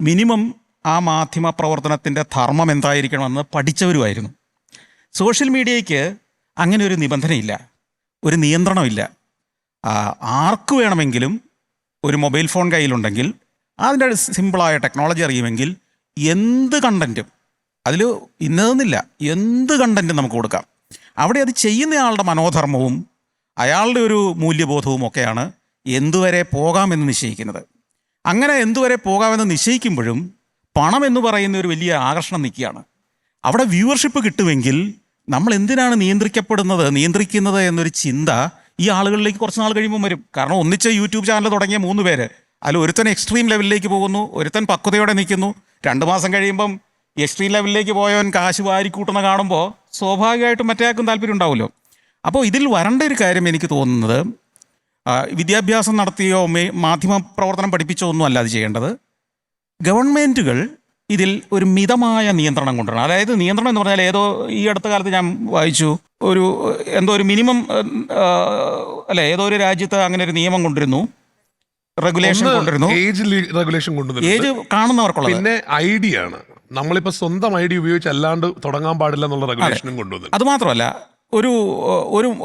മിനിമം ആ മാധ്യമ പ്രവർത്തനത്തിൻ്റെ ധർമ്മം എന്തായിരിക്കണമെന്ന് പഠിച്ചവരുമായിരുന്നു. സോഷ്യൽ മീഡിയയ്ക്ക് അങ്ങനെ ഒരു നിബന്ധനയില്ല, ഒരു നിയന്ത്രണമില്ല. ആർക്ക് വേണമെങ്കിലും ഒരു മൊബൈൽ ഫോൺ കയ്യിലുണ്ടെങ്കിൽ, അതിൻ്റെ സിമ്പിളായ ടെക്നോളജി അറിയുമെങ്കിൽ എന്ത് കണ്ടൻറ്റും, അതിൽ ഇന്നതെന്നില്ല, എന്ത് കണ്ടൻറ്റും നമുക്ക് കൊടുക്കാം. അവിടെ അത് ചെയ്യുന്നയാളുടെ മനോധർമ്മവും അയാളുടെ ഒരു മൂല്യബോധവും ഒക്കെയാണ് എന്തുവരെ പോകാമെന്ന് നിശ്ചയിക്കുന്നത്. അങ്ങനെ എന്തുവരെ പോകാമെന്ന് നിശ്ചയിക്കുമ്പോഴും പണം എന്ന് പറയുന്ന ഒരു വലിയ ആകർഷണം നിൽക്കുകയാണ്. അവിടെ വ്യൂവർഷിപ്പ് കിട്ടുമെങ്കിൽ നമ്മൾ എന്തിനാണ് നിയന്ത്രിക്കുന്നത് എന്നൊരു ചിന്ത ഈ ആളുകളിലേക്ക് കുറച്ച് നാൾ കഴിയുമ്പോൾ വരും. കാരണം ഒന്നിച്ച് യൂട്യൂബ് ചാനൽ തുടങ്ങിയ 3 പേര്, അതിൽ ഒരുത്തൻ എക്സ്ട്രീം ലെവലിലേക്ക് പോകുന്നു, ഒരുത്തൻ പക്വതയോടെ നിൽക്കുന്നു. 2 മാസം കഴിയുമ്പം എക്സ്ട്രീം ലെവലിലേക്ക് പോയവൻ കാശ് വാരിക്കൂട്ടുന്ന കാണുമ്പോൾ സ്വാഭാവികമായിട്ടും മറ്റേയാൾക്കും താല്പര്യം ഉണ്ടാവുമല്ലോ. അപ്പോൾ ഇതിൽ വരേണ്ട ഒരു കാര്യം എനിക്ക് തോന്നുന്നത്, വിദ്യാഭ്യാസം നടത്തിയോ മാധ്യമ പ്രവർത്തനം പഠിപ്പിച്ചോ ഒന്നും അല്ല അത് ചെയ്യേണ്ടത്. ഗവൺമെൻറ്റുകൾ ഇതിൽ ഒരു മിതമായ നിയന്ത്രണം കൊണ്ടുവരണം. അതായത് നിയന്ത്രണം എന്ന് പറഞ്ഞാൽ ഈ അടുത്ത കാലത്ത് ഞാൻ വായിച്ചു, ഒരു മിനിമം അല്ലെ, ഏതോ ഒരു രാജ്യത്ത് അങ്ങനെ ഒരു നിയമം കൊണ്ടുവരുന്നു, റെഗുലേഷൻ കൊണ്ടുവരുന്നു, ഏജ് കാണുന്നവർക്കുള്ളത്. പിന്നെ ഐഡിയ ആണ്, നമ്മളിപ്പോ സ്വന്തം ഐഡിയ ഉപയോഗിച്ച് അല്ലാണ്ട് തുടങ്ങാൻ പാടില്ല എന്നുള്ള റെഗുലേഷനും കൊണ്ടുവന്നു. അത് മാത്രമല്ല,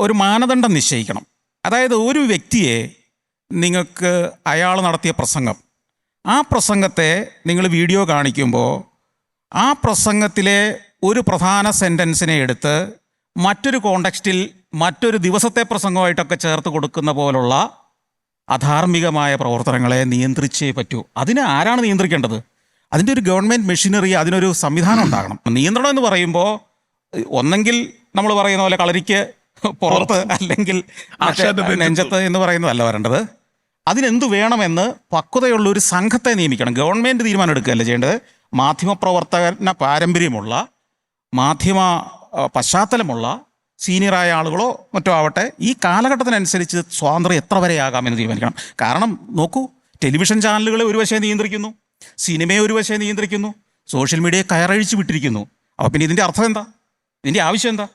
ഒരു മാനദണ്ഡം നിശ്ചയിക്കണം. അതായത് ഒരു വ്യക്തിയെ നിങ്ങൾക്ക് അയാൾ നടത്തിയ പ്രസംഗം, ആ പ്രസംഗത്തെ നിങ്ങൾ വീഡിയോ കാണിക്കുമ്പോൾ ആ പ്രസംഗത്തിലെ ഒരു പ്രധാന സെൻറ്റൻസിനെ എടുത്ത് മറ്റൊരു കോണ്ടെക്സ്റ്റിൽ മറ്റൊരു ദിവസത്തെ പ്രസംഗമായിട്ടൊക്കെ ചേർത്ത് കൊടുക്കുന്ന പോലുള്ള അധാർമികമായ പ്രവർത്തനങ്ങളെ നിയന്ത്രിച്ചേ പറ്റൂ. അതിനെ ആരാണ് നിയന്ത്രിക്കേണ്ടത്? അതിൻ്റെ ഒരു ഗവൺമെൻറ് മെഷീനറി, അതിനൊരു സംവിധാനം ഉണ്ടാകണം. നിയന്ത്രണം എന്ന് പറയുമ്പോൾ ഒന്നെങ്കിൽ നമ്മൾ പറയുന്ന പോലെ കളരിക്ക് പുറത്ത് അല്ലെങ്കിൽ നെഞ്ചത്ത് എന്ന് പറയുന്നതല്ല വരേണ്ടത്. അതിനെന്ത് വേണമെന്ന് പക്വതയുള്ള ഒരു സംഘത്തെ നിയമിക്കണം. ഗവൺമെൻറ് തീരുമാനം എടുക്കുകയല്ല ചെയ്യേണ്ടത്. മാധ്യമപ്രവർത്തന പാരമ്പര്യമുള്ള, മാധ്യമ പശ്ചാത്തലമുള്ള സീനിയറായ ആളുകളോ മറ്റോ ആവട്ടെ, ഈ കാലഘട്ടത്തിനനുസരിച്ച് സ്വാതന്ത്ര്യം എത്ര വരെയാകാമെന്ന് തീരുമാനിക്കണം. കാരണം നോക്കൂ, ടെലിവിഷൻ ചാനലുകളെ ഒരു വശം നിയന്ത്രിക്കുന്നു, സിനിമയെ ഒരു വശം നിയന്ത്രിക്കുന്നു, സോഷ്യൽ മീഡിയയെ കയറഴിച്ച് വിട്ടിരിക്കുന്നു. അപ്പോൾ പിന്നെ ഇതിൻ്റെ അർത്ഥം എന്താ? ഇതിന്റെ ആവശ്യം എന്താ?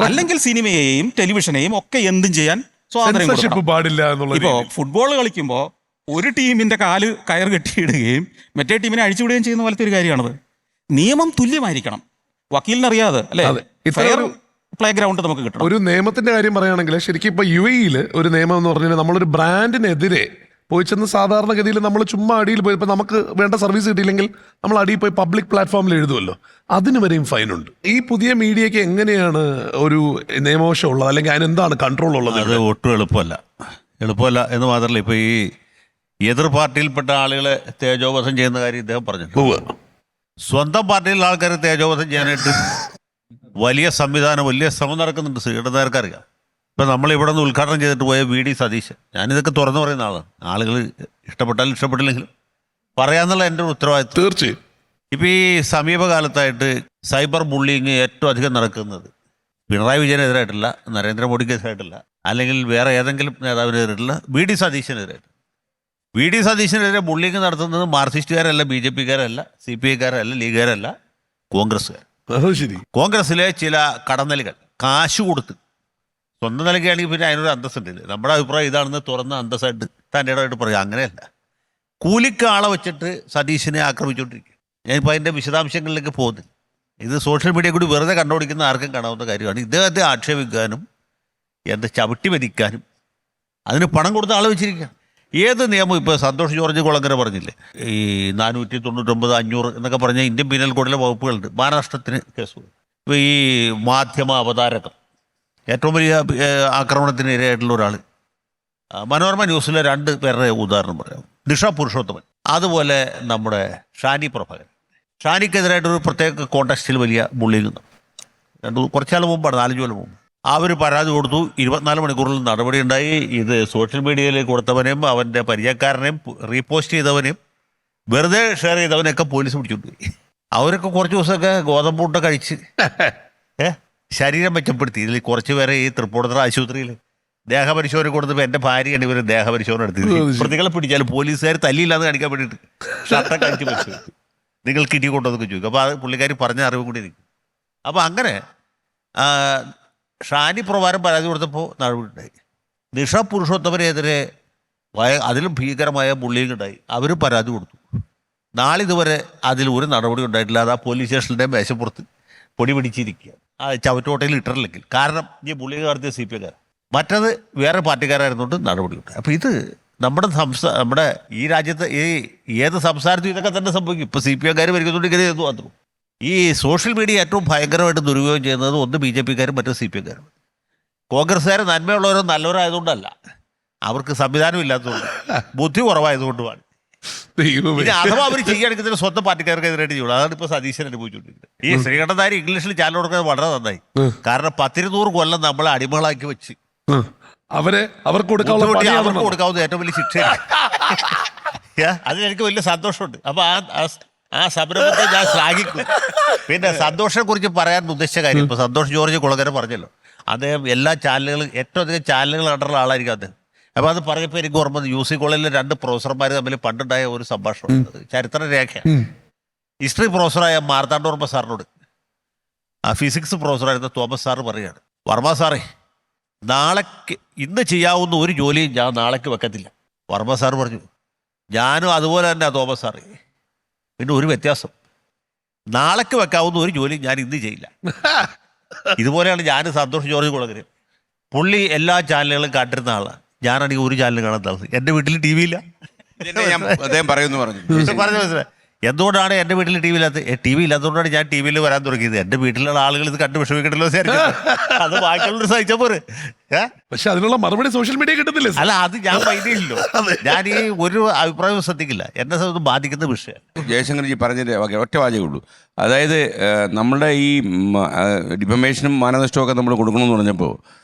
അല്ലെങ്കിൽ സിനിമയെയും ടെലിവിഷനെയും ഒക്കെ എന്തും ചെയ്യാൻ സ്വാതന്ത്ര്യം സെൻസർഷിപ്പ് കൊടുക്കണം. പാടില്ല എന്നുള്ള ഇപ്പോ ഫുട്ബോൾ കളിക്കുമ്പോൾ ഒരു ടീമിന്റെ കാല് കയർ കെട്ടിയിടുകയും മറ്റേ ടീമിനെ അഴിച്ചുവിടുകയും ചെയ്യുന്ന പോലത്തെ ഒരു കാര്യമാണത്. നിയമം തുല്യമായിരിക്കണം, വക്കീലിനറിയാതെ അല്ലെ? അതെ. ഇത്ര ഫെയർ ഒരു- പ്ലേ ഗ്രൗണ്ട് നമുക്ക് കിട്ടണം. ഒരു നിയമത്തിന്റെ കാര്യം പറയുകയാണെങ്കിൽ ശരിക്കും ഇപ്പൊ UAE ഒരു നിയമം എന്ന് പറഞ്ഞാൽ നമ്മളൊരു ബ്രാൻഡിനെതിരെ പോയി ചെന്ന് സാധാരണഗതിയിൽ നമ്മൾ ചുമ്മാ അടിയിൽ പോയി ഇപ്പൊ നമുക്ക് വേണ്ട സർവീസ് കിട്ടിയില്ലെങ്കിൽ നമ്മൾ അടിയിൽ പോയി പബ്ലിക് പ്ലാറ്റ്ഫോമിൽ എഴുതുമല്ലോ, അതിന് വരെയും ഫൈനുണ്ട്. ഈ പുതിയ മീഡിയക്ക് എങ്ങനെയാണ് ഒരു നിയമവശം ഉള്ളത്, അല്ലെങ്കിൽ അതിനെന്താണ് കൺട്രോൾ ഉള്ളത്? അത് ഒട്ടും എളുപ്പമല്ല എന്ന് മാത്രമല്ല, ഇപ്പോൾ ഈ എതിർ പാർട്ടിയിൽപ്പെട്ട ആളുകളെ തേജോവധം ചെയ്യുന്ന കാര്യം ഇദ്ദേഹം പറഞ്ഞു. ഉവ്വ്. സ്വന്തം പാർട്ടിയിലുള്ള ആൾക്കാർ തേജോവധം ചെയ്യാനായിട്ട് വലിയ സംവിധാനം, വലിയ ശ്രമം നടക്കുന്നുണ്ട്. ശ്രീയുടെ നേർക്കറിയാം. ഇപ്പം നമ്മളിവിടെ നിന്ന് ഉദ്ഘാടനം ചെയ്തിട്ട് പോയ VD സതീശൻ, ഞാനിതൊക്കെ തുറന്നു പറയുന്ന ആളാണ്. ആളുകൾ ഇഷ്ടപ്പെട്ടാലും ഇഷ്ടപ്പെട്ടില്ലെങ്കിലും പറയാമെന്നുള്ള എൻ്റെ ഒരു ഉത്തരവാദിത്വം. തീർച്ചയായും. ഇപ്പം ഈ സമീപകാലത്തായിട്ട് സൈബർ ബുള്ളിങ് ഏറ്റവും അധികം നടക്കുന്നത് പിണറായി വിജയനെതിരായിട്ടില്ല, നരേന്ദ്രമോദിക്കെതിരായിട്ടില്ല, അല്ലെങ്കിൽ വേറെ ഏതെങ്കിലും നേതാവിനെതിരായിട്ടില്ല, VD സതീശനെതിരായിട്ട്. VD സതീശനെതിരെ ബുള്ളിങ് നടത്തുന്നത് മാർക്സിസ്റ്റുകാരല്ല, BJP-കാരല്ല, CPI-കാരല്ല, ലീഗുകാരല്ല, കോൺഗ്രസ്സുകാർ. അത് ശരി. കോൺഗ്രസ്സിലെ ചില കടന്നലുകൾ കാശ് കൊടുത്ത് സ്വന്തം നിലയ്ക്കാണെങ്കിൽ പിന്നെ അതിനൊരു അന്തസ്സുണ്ട്. നമ്മുടെ അഭിപ്രായം ഇതാണെന്ന് തുറന്ന അന്തസ്സായിട്ട് തൻ്റെ ഇടമായിട്ട് പറയാം. അങ്ങനെയല്ല, കൂലിക്ക് ആളെ വെച്ചിട്ട് സതീശനെ ആക്രമിച്ചുകൊണ്ടിരിക്കുക. ഞാനിപ്പോൾ അതിൻ്റെ വിശദാംശങ്ങളിലേക്ക് പോകുന്നില്ല. ഇത് സോഷ്യൽ മീഡിയ കൂടി വെറുതെ കണ്ടുപിടിക്കുന്ന ആർക്കും കാണാവുന്ന കാര്യമാണ്. ഇദ്ദേഹത്തെ ആക്ഷേപിക്കാനും എന്താ ചവിട്ടി മതിക്കാനും അതിന് പണം കൊടുത്ത ആളെ വെച്ചിരിക്കുക. ഏത് നിയമം ഇപ്പോൾ സന്തോഷ് ജോർജ് കുളങ്കര പറഞ്ഞില്ലേ, ഈ 499, 500 എന്നൊക്കെ പറഞ്ഞ ഇന്ത്യൻ പീനൽ കോഡിലെ വകുപ്പുകളുണ്ട്. മഹാരാഷ്ട്രത്തിന് കേസ്. ഇപ്പോൾ ഈ മാധ്യമ അവതാരകം, ഏറ്റവും വലിയ ആക്രമണത്തിന് ഇരയായിട്ടുള്ള ഒരാൾ, മനോരമ ന്യൂസിലെ 2 പേരുടെ ഉദാഹരണം പറയാം. നിഷ പുരുഷോത്തമൻ, അതുപോലെ നമ്മുടെ ഷാനി പ്രഭാകരൻ. ഷാനിക്കെതിരായിട്ടൊരു പ്രത്യേക കോണ്ടക്സ്റ്റിൽ വലിയ ബുള്ളിങ് കുറച്ചാൾ മുമ്പാണ്, 4 കൊല്ലം മുമ്പ് അവർ പരാതി കൊടുത്തു. 24 മണിക്കൂറിൽ നടപടി ഉണ്ടായി. ഇത് സോഷ്യൽ മീഡിയയിൽ കൊടുത്തവനെയും അവൻ്റെ പരിചയക്കാരനെയും റീപോസ്റ്റ് ചെയ്തവനെയും വെറുതെ ഷെയർ ചെയ്തവനെയൊക്കെ പോലീസ് പിടിച്ചുകൊണ്ടുപോയി. അവരൊക്കെ കുറച്ച് ദിവസമൊക്കെ ഗോതമ്പൂട്ട കഴിച്ച് ശരീരം മെച്ചപ്പെടുത്തി. ഇതിൽ കുറച്ച് പേരെ ഈ തൃപ്പൂണിത്തുറ ആശുപത്രിയിൽ ദേഹപരിശോധന കൊടുത്തപ്പോൾ എൻ്റെ ഭാര്യയാണ് ഇവർ ദേഹപരിശോധന എടുത്തത്. പ്രതികളെ പിടിച്ചാൽ പോലീസുകാർ തല്ലിയില്ലാന്ന് കാണിക്കാൻ വേണ്ടിയിട്ട് ഷർട്ടൊക്കെ അടിച്ച് വെച്ചു, നിങ്ങൾക്ക് ഇടി കൊണ്ടുവന്നൊക്കെ ചോദിക്കും. അപ്പോൾ അത് പുള്ളിക്കാരി പറഞ്ഞ അറിവ് കൂടി നിൽക്കും. അപ്പോൾ അങ്ങനെ ഷാനി പ്രകാരം പരാതി കൊടുത്തപ്പോൾ നടപടി ഉണ്ടായി. നിഷ പുരുഷോത്തമനെതിരെ അതിലും ഭീകരമായ ബുള്ളിങ് ഉണ്ടായി. അവർ പരാതി കൊടുത്തു. നാളിതുവരെ അതിൽ ഒരു നടപടി ഉണ്ടായിട്ടില്ല. അത് ആ പോലീസ് സ്റ്റേഷനിലെ മേശപ്പുറത്ത് പൊടി പിടിച്ചിരിക്കുക, ആ ചവറ്റോട്ടയിൽ ഇട്ടിട്ടില്ലെങ്കിൽ. കാരണം ഈ ബുള്ളിങ് നടത്തിയ CPI-കാരൻ, മറ്റത് വേറെ പാർട്ടിക്കാരായിരുന്നുകൊണ്ട് നടപടി ഉണ്ടായി. അപ്പോൾ ഇത് നമ്മുടെ ഈ രാജ്യത്ത് ഏത് സംസ്ഥാനത്തും ഇതൊക്കെ തന്നെ സംഭവിക്കും. ഇപ്പോൾ CPI-കാർ ഭരിക്കുന്നുണ്ട്, ഇങ്ങനെ ചെയ്തു മാത്രം. ഈ സോഷ്യൽ മീഡിയ ഏറ്റവും ഭയങ്കരമായിട്ട് ദുരുപയോഗം ചെയ്യുന്നത് ഒന്ന് BJP-കാരും മറ്റു CPI-കാരും. കോൺഗ്രസ്സുകാർ നന്മയുള്ളവരോ നല്ലവരായതുകൊണ്ടല്ല, അവർക്ക് സംവിധാനം ഇല്ലാത്തതുകൊണ്ട്, ബുദ്ധി കുറവായതുകൊണ്ടുമാണ്. ഇനി അഥവാ അവർ ചെയ്യുകയാണെങ്കിൽ തന്നെ സ്വന്തം പാർട്ടിക്കാർക്കെതിരായിട്ട് ചെയ്യണം. അതാണ് ഇപ്പോൾ സതീശൻ അനുഭവിച്ചുകൊണ്ടിരിക്കുന്നത്. ഈ ശ്രീകണ്ഠനാരി ഇംഗ്ലീഷിൽ ചാനൽ കൊടുക്കുന്നത് വളരെ നന്നായി. കാരണം 10-200 കൊല്ലം നമ്മളെ അടിമകളാക്കി വെച്ച് അവർക്ക് കൊടുക്കാവുന്ന ഏറ്റവും വലിയ ശിക്ഷയാണ്. അതിലെനിക്ക് വലിയ സന്തോഷമുണ്ട്. അപ്പോൾ ആ സംരംഭത്തെ ഞാൻ ശ്ലാഘിക്കും. പിന്നെ സന്തോഷിനെ കുറിച്ച് പറയാൻ ഉദ്ദേശിച്ച കാര്യം, ഇപ്പോൾ സന്തോഷ് ജോർജ് കുളങ്കര പറഞ്ഞല്ലോ, അദ്ദേഹം എല്ലാ ചാനലുകളും ഏറ്റവും അധികം ചാനലുകൾ കണ്ടുള്ള ആളായിരിക്കും അദ്ദേഹം. അപ്പോൾ അത് പറഞ്ഞപ്പോൾ എനിക്ക് ഓർമ്മ UC കോളേജിലെ 2 പ്രൊഫസർമാർ തമ്മിൽ പണ്ടുണ്ടായ ഒരു സംഭാഷണം, ചരിത്ര രേഖയാണ്. ഹിസ്റ്ററി പ്രൊഫസറായ മാർത്താണ്ഡവർമ്മ സാറിനോട് ഫിസിക്സ് പ്രൊഫസറായിരുന്ന തോമസ് സാറ് പറയുകയാണ്, വർമ്മ സാറേ, ഇന്ന് ചെയ്യാവുന്ന ഒരു ജോലിയും ഞാൻ നാളേക്ക് വെക്കത്തില്ല. വർമ്മ സാറ് പറഞ്ഞു, ഞാനും അതുപോലെ തന്നെ തോമസ് സാറേ, പിന്നെ ഒരു വ്യത്യാസം, നാളേക്ക് വെക്കാവുന്ന ഒരു ജോലി ഞാൻ ഇന്ന് ചെയ്യില്ല. ഇതുപോലെയാണ് ഞാൻ സന്തോഷ് ജോർജ് കുളങ്ങര. പുള്ളി എല്ലാ ചാനലുകളും കണ്ടിരുന്ന ആളാണ്. ഞാനാണെങ്കിൽ ഒരു ചാനലും കാണാത്ത. എൻ്റെ വീട്ടിൽ TV ഇല്ല. അദ്ദേഹം പറയുന്നു പറഞ്ഞു മനസ്സിലായി. എന്തുകൊണ്ടാണ് എൻ്റെ വീട്ടിൽ TV ഇല്ലാത്തതുകൊണ്ടാണ് ഞാൻ TV വരാൻ തുടങ്ങിയത്. എൻ്റെ വീട്ടിലുള്ള ആളുകൾ ഇത് കണ്ട് വിഷമിക്കണ്ടല്ലോ, അത് ബാക്കിയുള്ളവർ സഹിച്ച പോരെ. പക്ഷെ അതിനുള്ള മറുപടി സോഷ്യൽ മീഡിയ കിട്ടുന്നില്ല. അല്ല, അത് ഞാൻ പൈതയില്ലല്ലോ. ഞാൻ ഈ ഒരു അഭിപ്രായവും ശ്രദ്ധിക്കില്ല. എന്നെ സംബന്ധിച്ച് ബാധിക്കുന്ന വിഷയം. ജയശങ്കർജി പറഞ്ഞതിൻ്റെ ഒറ്റ വാചകമേ ഉള്ളൂ. അതായത് നമ്മളുടെ ഈ ഡിഫമേഷനും മാനനഷ്ടവും ഒക്കെ നമ്മൾ കൊടുക്കണമെന്ന് പറഞ്ഞപ്പോൾ,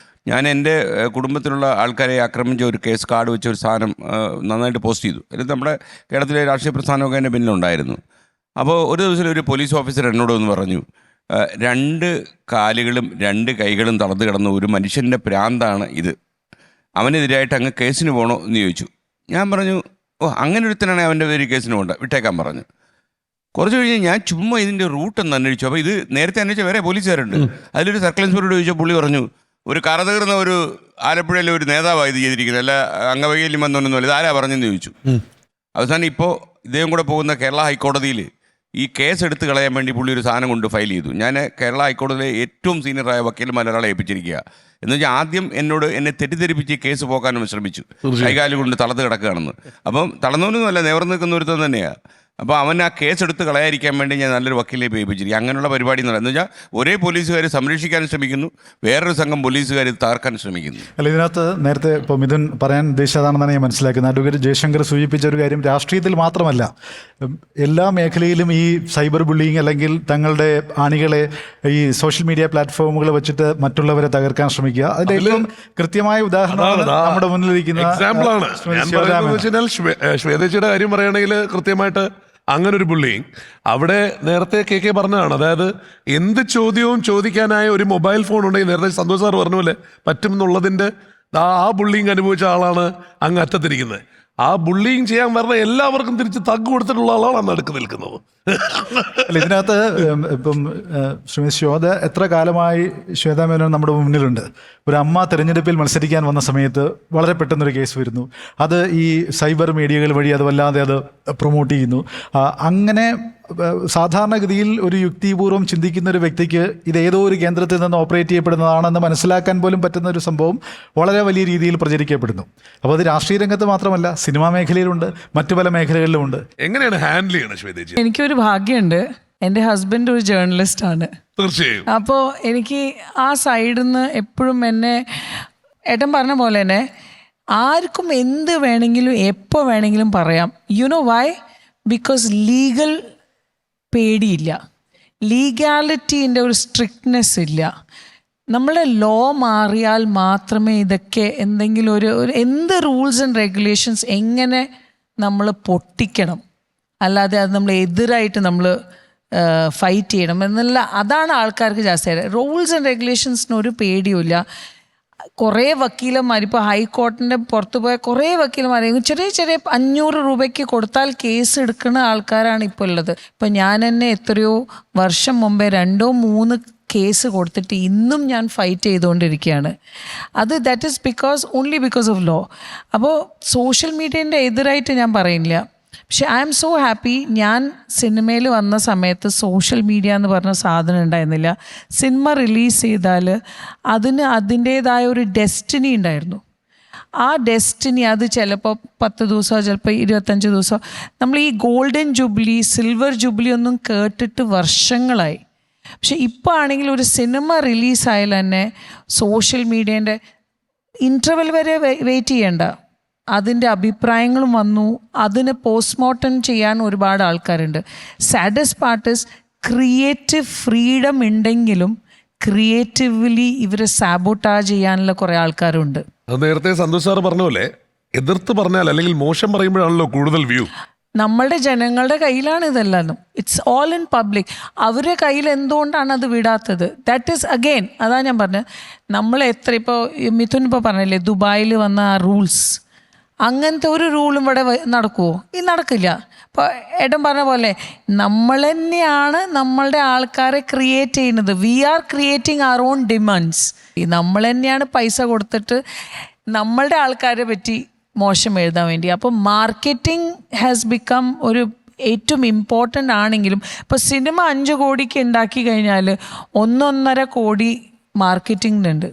ഞാൻ എൻ്റെ കുടുംബത്തിലുള്ള ആൾക്കാരെ ആക്രമിച്ച ഒരു കേസ് കാർഡ് വെച്ച ഒരു സാധനം നന്നായിട്ട് പോസ്റ്റ് ചെയ്തു. ഇത് നമ്മുടെ കേരളത്തിലെ രാഷ്ട്രീയ പ്രസ്ഥാനമൊക്കെ എൻ്റെ പിന്നിലുണ്ടായിരുന്നു. അപ്പോൾ ഒരു ദിവസം ഒരു പോലീസ് ഓഫീസർ എന്നോട് ഒന്ന് പറഞ്ഞു, 2 കാലുകളും 2 കൈകളും തളർന്നു കിടന്ന ഒരു മനുഷ്യൻ്റെ പ്രാന്താണ് ഇത്, അവനെതിരായിട്ട് അങ്ങ് കേസിന് പോകണോ എന്ന് ചോദിച്ചു. ഞാൻ പറഞ്ഞു, അങ്ങനെ ഒരുത്തനാണെങ്കിൽ അവൻ്റെ പേര് കേസിന് പോകണ്ട, വിട്ടേക്കാൻ പറഞ്ഞു. കുറച്ച് കഴിഞ്ഞ് ഞാൻ ചുമ്മാ ഇതിൻ്റെ റൂട്ട് ഒന്ന് അന്വേഷിച്ചു. അപ്പോൾ ഇത് നേരത്തെ അന്വേഷിച്ച വേറെ പോലീസുകാരുണ്ട്. അതിലൊരു സർക്കിൾ ഇൻസ്പെക്ടറോട് ചോദിച്ചാൽ പുള്ളി പറഞ്ഞു, ഒരു കറതീർന്ന ഒരു ആലപ്പുഴയിലെ ഒരു നേതാവാണ് ഇത് ചെയ്തിരിക്കുന്നത്, അല്ല അംഗവൈകല്യം വന്നൊന്നുമില്ല, ഇത് ആരാ പറഞ്ഞെന്ന് ചോദിച്ചു. അവസാനം ഇപ്പോൾ ഇദ്ദേഹം കൂടെ പോകുന്ന കേരള ഹൈക്കോടതിയിൽ ഈ കേസ് എടുത്ത് കളയാൻ വേണ്ടി പുള്ളി ഒരു സാധനം കൊണ്ട് ഫയൽ ചെയ്തു. ഞാൻ കേരള ഹൈക്കോടതിയിലെ ഏറ്റവും സീനിയറായ വക്കീൽമാരൊരാളെ ഏൽപ്പിച്ചിരിക്കുക. എന്ന് വെച്ചാൽ ആദ്യം എന്നെ തെറ്റിദ്ധരിപ്പിച്ച് കേസ് പോക്കാനും ശ്രമിച്ചു, കൈകാല് കൊണ്ട് തളർത്ത് കിടക്കുകയാണെന്ന്. അപ്പം തളർന്നവനൊന്നുമല്ല, നിവർന്ന് നിൽക്കുന്ന ഒരുത്തം തന്നെയാണ്. അപ്പോൾ അവൻ ആ കേസ് എടുത്ത് കളയാതിരിക്കാൻ വേണ്ടി ഞാൻ നല്ലൊരു വക്കീലിനെ ഏൽപ്പിച്ചിരിക്കും. അങ്ങനെയുള്ള പരിപാടി എന്ന് വെച്ചാൽ ഒരേ പോലീസുകാർ സംരക്ഷിക്കാൻ ശ്രമിക്കുന്നു, വേറൊരു സംഘം പോലീസുകാർ തകർക്കാൻ ശ്രമിക്കുന്നു. അല്ല, ഇതിനകത്ത് നേരത്തെ ഇപ്പോൾ മിഥുൻ പറയാൻ ഉദ്ദേശിച്ചതാണെന്നാണ് ഞാൻ മനസ്സിലാക്കുന്നത്. അഡ്വക്കേറ്റ് ജയശങ്കർ സൂചിപ്പിച്ച ഒരു കാര്യം, രാഷ്ട്രീയത്തിൽ മാത്രമല്ല എല്ലാ മേഖലയിലും ഈ സൈബർ ബുള്ളിങ് അല്ലെങ്കിൽ തങ്ങളുടെ ആണികളെ ഈ സോഷ്യൽ മീഡിയ പ്ലാറ്റ്ഫോമുകൾ വെച്ചിട്ട് മറ്റുള്ളവരെ തകർക്കാൻ ശ്രമിക്കുക. അതിന്റെ ഏറ്റവും കൃത്യമായ ഉദാഹരണമാണ് നമ്മുടെ മുന്നിലിരിക്കുന്ന എക്സാമ്പിളാണ്. ശ്വേതജിയുടെ കാര്യം പറയുകയാണെങ്കിൽ കൃത്യമായിട്ട് അങ്ങനെ ഒരു ബുള്ളിങ് അവിടെ നേരത്തെ കെ പറഞ്ഞതാണ്. അതായത് എന്ത് ചോദ്യവും ചോദിക്കാനായ ഒരു മൊബൈൽ ഫോൺ ഉണ്ടെങ്കിൽ നേരത്തെ സന്തോഷ് സാർ പറഞ്ഞ പോലെ പറ്റും എന്നുള്ളതിൻ്റെ ആ ബുള്ളിങ് അനുഭവിച്ച ആളാണ് അങ്ങ് അറ്റത്തിരിക്കുന്നത്. ആ ബുള്ളിങ് ചെയ്യാൻ പറഞ്ഞ എല്ലാവർക്കും തിരിച്ച് തഗ് കൊടുത്തിട്ടുള്ള ആളാണ് നടുക്ക് നിൽക്കുന്നത്. അല്ല, ഇതിനകത്ത് ഇപ്പം ശ്രീമതി ശ്വേത എത്ര കാലമായി ശ്വേതാ മേനോൻ നമ്മുടെ മുന്നിലുണ്ട്. ഒരു അമ്മ തെരഞ്ഞെടുപ്പിൽ മത്സരിക്കാൻ വന്ന സമയത്ത് വളരെ പെട്ടെന്നൊരു കേസ് വരുന്നു. അത് ഈ സൈബർ മീഡിയകൾ വഴി അത് വല്ലാതെ അത് പ്രൊമോട്ട് ചെയ്യുന്നു. അങ്ങനെ സാധാരണഗതിയിൽ ഒരു യുക്തിപൂർവ്വം ചിന്തിക്കുന്ന ഒരു വ്യക്തിക്ക് ഇത് ഏതോ ഒരു കേന്ദ്രത്തിൽ നിന്ന് ഓപ്പറേറ്റ് ചെയ്യപ്പെടുന്നതാണെന്ന് മനസ്സിലാക്കാൻ പോലും പറ്റുന്ന ഒരു സംഭവം വളരെ വലിയ രീതിയിൽ പ്രചരിക്കപ്പെടുന്നു. അപ്പോൾ അത് രാഷ്ട്രീയ രംഗത്ത് മാത്രമല്ല, സിനിമാ മേഖലയിലുണ്ട്, മറ്റു പല മേഖലകളിലുമുണ്ട്. എങ്ങനെയാണ് ഹാൻഡിൽ ചെയ്യണത് ശ്വേതജി? എനിക്കൊരു ഭാഗ്യമുണ്ട്, എൻ്റെ ഹസ്ബൻഡ് ഒരു ജേർണലിസ്റ്റ് ആണ്. തീർച്ചയായും. അപ്പോൾ എനിക്ക് ആ സൈഡിൽ നിന്ന് എപ്പോഴും എന്നെ ഏട്ടൻ പറഞ്ഞ പോലെ തന്നെ ആർക്കും എന്ത് വേണമെങ്കിലും എപ്പോൾ വേണമെങ്കിലും പറയാം. You know why? Because legal പേടിയില്ല, ലീഗാലിറ്റീൻ്റെ ഒരു സ്ട്രിക്ട്നെസ് ഇല്ല. നമ്മളെ ലോ മാറിയാൽ മാത്രമേ ഇതൊക്കെ എന്തെങ്കിലും ഒരു എന്ത് റൂൾസ് ആൻഡ് റെഗുലേഷൻസ് എങ്ങനെ നമ്മൾ പൊട്ടിക്കണം, അല്ലാതെ അത് നമ്മൾ എതിരായിട്ട് നമ്മൾ ഫൈറ്റ് ചെയ്യണം എന്നല്ല. അതാണ് ആൾക്കാർക്ക് ജാസ്തിയായിട്ട്. റൂൾസ് ആൻഡ് റെഗുലേഷൻസിന് ഒരു പേടിയുമില്ല. കുറേ വക്കീലന്മാർ ഇപ്പോൾ ഹൈക്കോർട്ടിൻ്റെ പുറത്ത് പോയ കുറേ വക്കീലന്മാർ ചെറിയ 500 രൂപയ്ക്ക് കൊടുത്താൽ കേസ് എടുക്കുന്ന ആൾക്കാരാണ് ഇപ്പോൾ ഉള്ളത്. ഇപ്പം ഞാൻ തന്നെ എത്രയോ വർഷം മുമ്പേ 2-3 കേസ് കൊടുത്തിട്ട് ഇന്നും ഞാൻ ഫൈറ്റ് ചെയ്തുകൊണ്ടിരിക്കുകയാണ്. That is only because of law. അപ്പോൾ സോഷ്യൽ മീഡിയേൻ്റെ എതിരായിട്ട് ഞാൻ പറയുന്നില്ല. പക്ഷെ ഐ ആം സോ ഹാപ്പി. ഞാൻ സിനിമയിൽ വന്ന സമയത്ത് സോഷ്യൽ മീഡിയ എന്ന് പറഞ്ഞ സാധനം ഉണ്ടായിരുന്നില്ല. സിനിമ റിലീസ് ചെയ്താൽ അതിന് അതിൻ്റേതായ ഒരു ഡെസ്റ്റിനി ഉണ്ടായിരുന്നു. ആ ഡെസ്റ്റിനി അത് ചിലപ്പോൾ 10 ദിവസമോ ചിലപ്പോൾ 25 ദിവസമോ. നമ്മൾ ഈ ഗോൾഡൻ ജൂബിലി, സിൽവർ ജൂബിലി ഒന്നും കേട്ടിട്ട് വർഷങ്ങളായി. പക്ഷെ ഇപ്പോൾ ആണെങ്കിൽ ഒരു സിനിമ റിലീസായാൽ തന്നെ സോഷ്യൽ മീഡിയേൻ്റെ ഇൻ്റർവെൽ വരെ വെയിറ്റ് ചെയ്യണ്ട, അതിൻ്റെ അഭിപ്രായങ്ങളും വന്നു. അതിന് പോസ്റ്റ്മോർട്ടം ചെയ്യാൻ ഒരുപാട് ആൾക്കാരുണ്ട്. Saddest part is creative freedom ഉണ്ടെങ്കിലും ക്രിയേറ്റീവ്ലി ഇവരെ സാബോട്ടാജ് ചെയ്യാനുള്ള കുറേ ആൾക്കാരുണ്ട്. അത് നേരത്തെ സന്തോഷ് സാർ പറഞ്ഞ പോലെ എതിർത്ത് പറഞ്ഞാൽ അല്ലെങ്കിൽ മോശം പറയുമ്പോഴാണല്ലോ കൂടുതൽ വ്യൂ. നമ്മളുടെ ജനങ്ങളുടെ കയ്യിലാണ് ഇതെല്ലാം. It's all in public. അവരുടെ കയ്യിൽ എന്തുകൊണ്ടാണ് അത് വിടാത്തത്? ദാറ്റ് ഈസ് അഗെയിൻ, അതാ ഞാൻ പറഞ്ഞത്, നമ്മൾ എത്ര ഇപ്പോൾ മിഥുൻ ഇപ്പോൾ പറഞ്ഞില്ലേ ദുബായിൽ വന്ന ആ റൂൾസ്, അങ്ങനത്തെ ഒരു റൂളും ഇവിടെ നടക്കുമോ? ഇത് നടക്കില്ല. ഇപ്പോൾ ഏട്ടൻ പറഞ്ഞ പോലെ നമ്മൾ തന്നെയാണ് നമ്മളുടെ ആൾക്കാരെ ക്രിയേറ്റ് ചെയ്യുന്നത്. We are creating our own demands. നമ്മൾ തന്നെയാണ് പൈസ കൊടുത്തിട്ട് നമ്മളുടെ ആൾക്കാരെ പറ്റി മോശം എഴുതാൻ വേണ്ടി. അപ്പോൾ മാർക്കറ്റിംഗ് ഹാസ് ബിക്കം ഒരു ഏറ്റവും ഇമ്പോർട്ടൻ്റ് ആണെങ്കിലും ഇപ്പോൾ സിനിമ 5 കോടിക്ക് ഉണ്ടാക്കി കഴിഞ്ഞാൽ 1.5 കോടി മാർക്കറ്റിംഗിനുണ്ട്.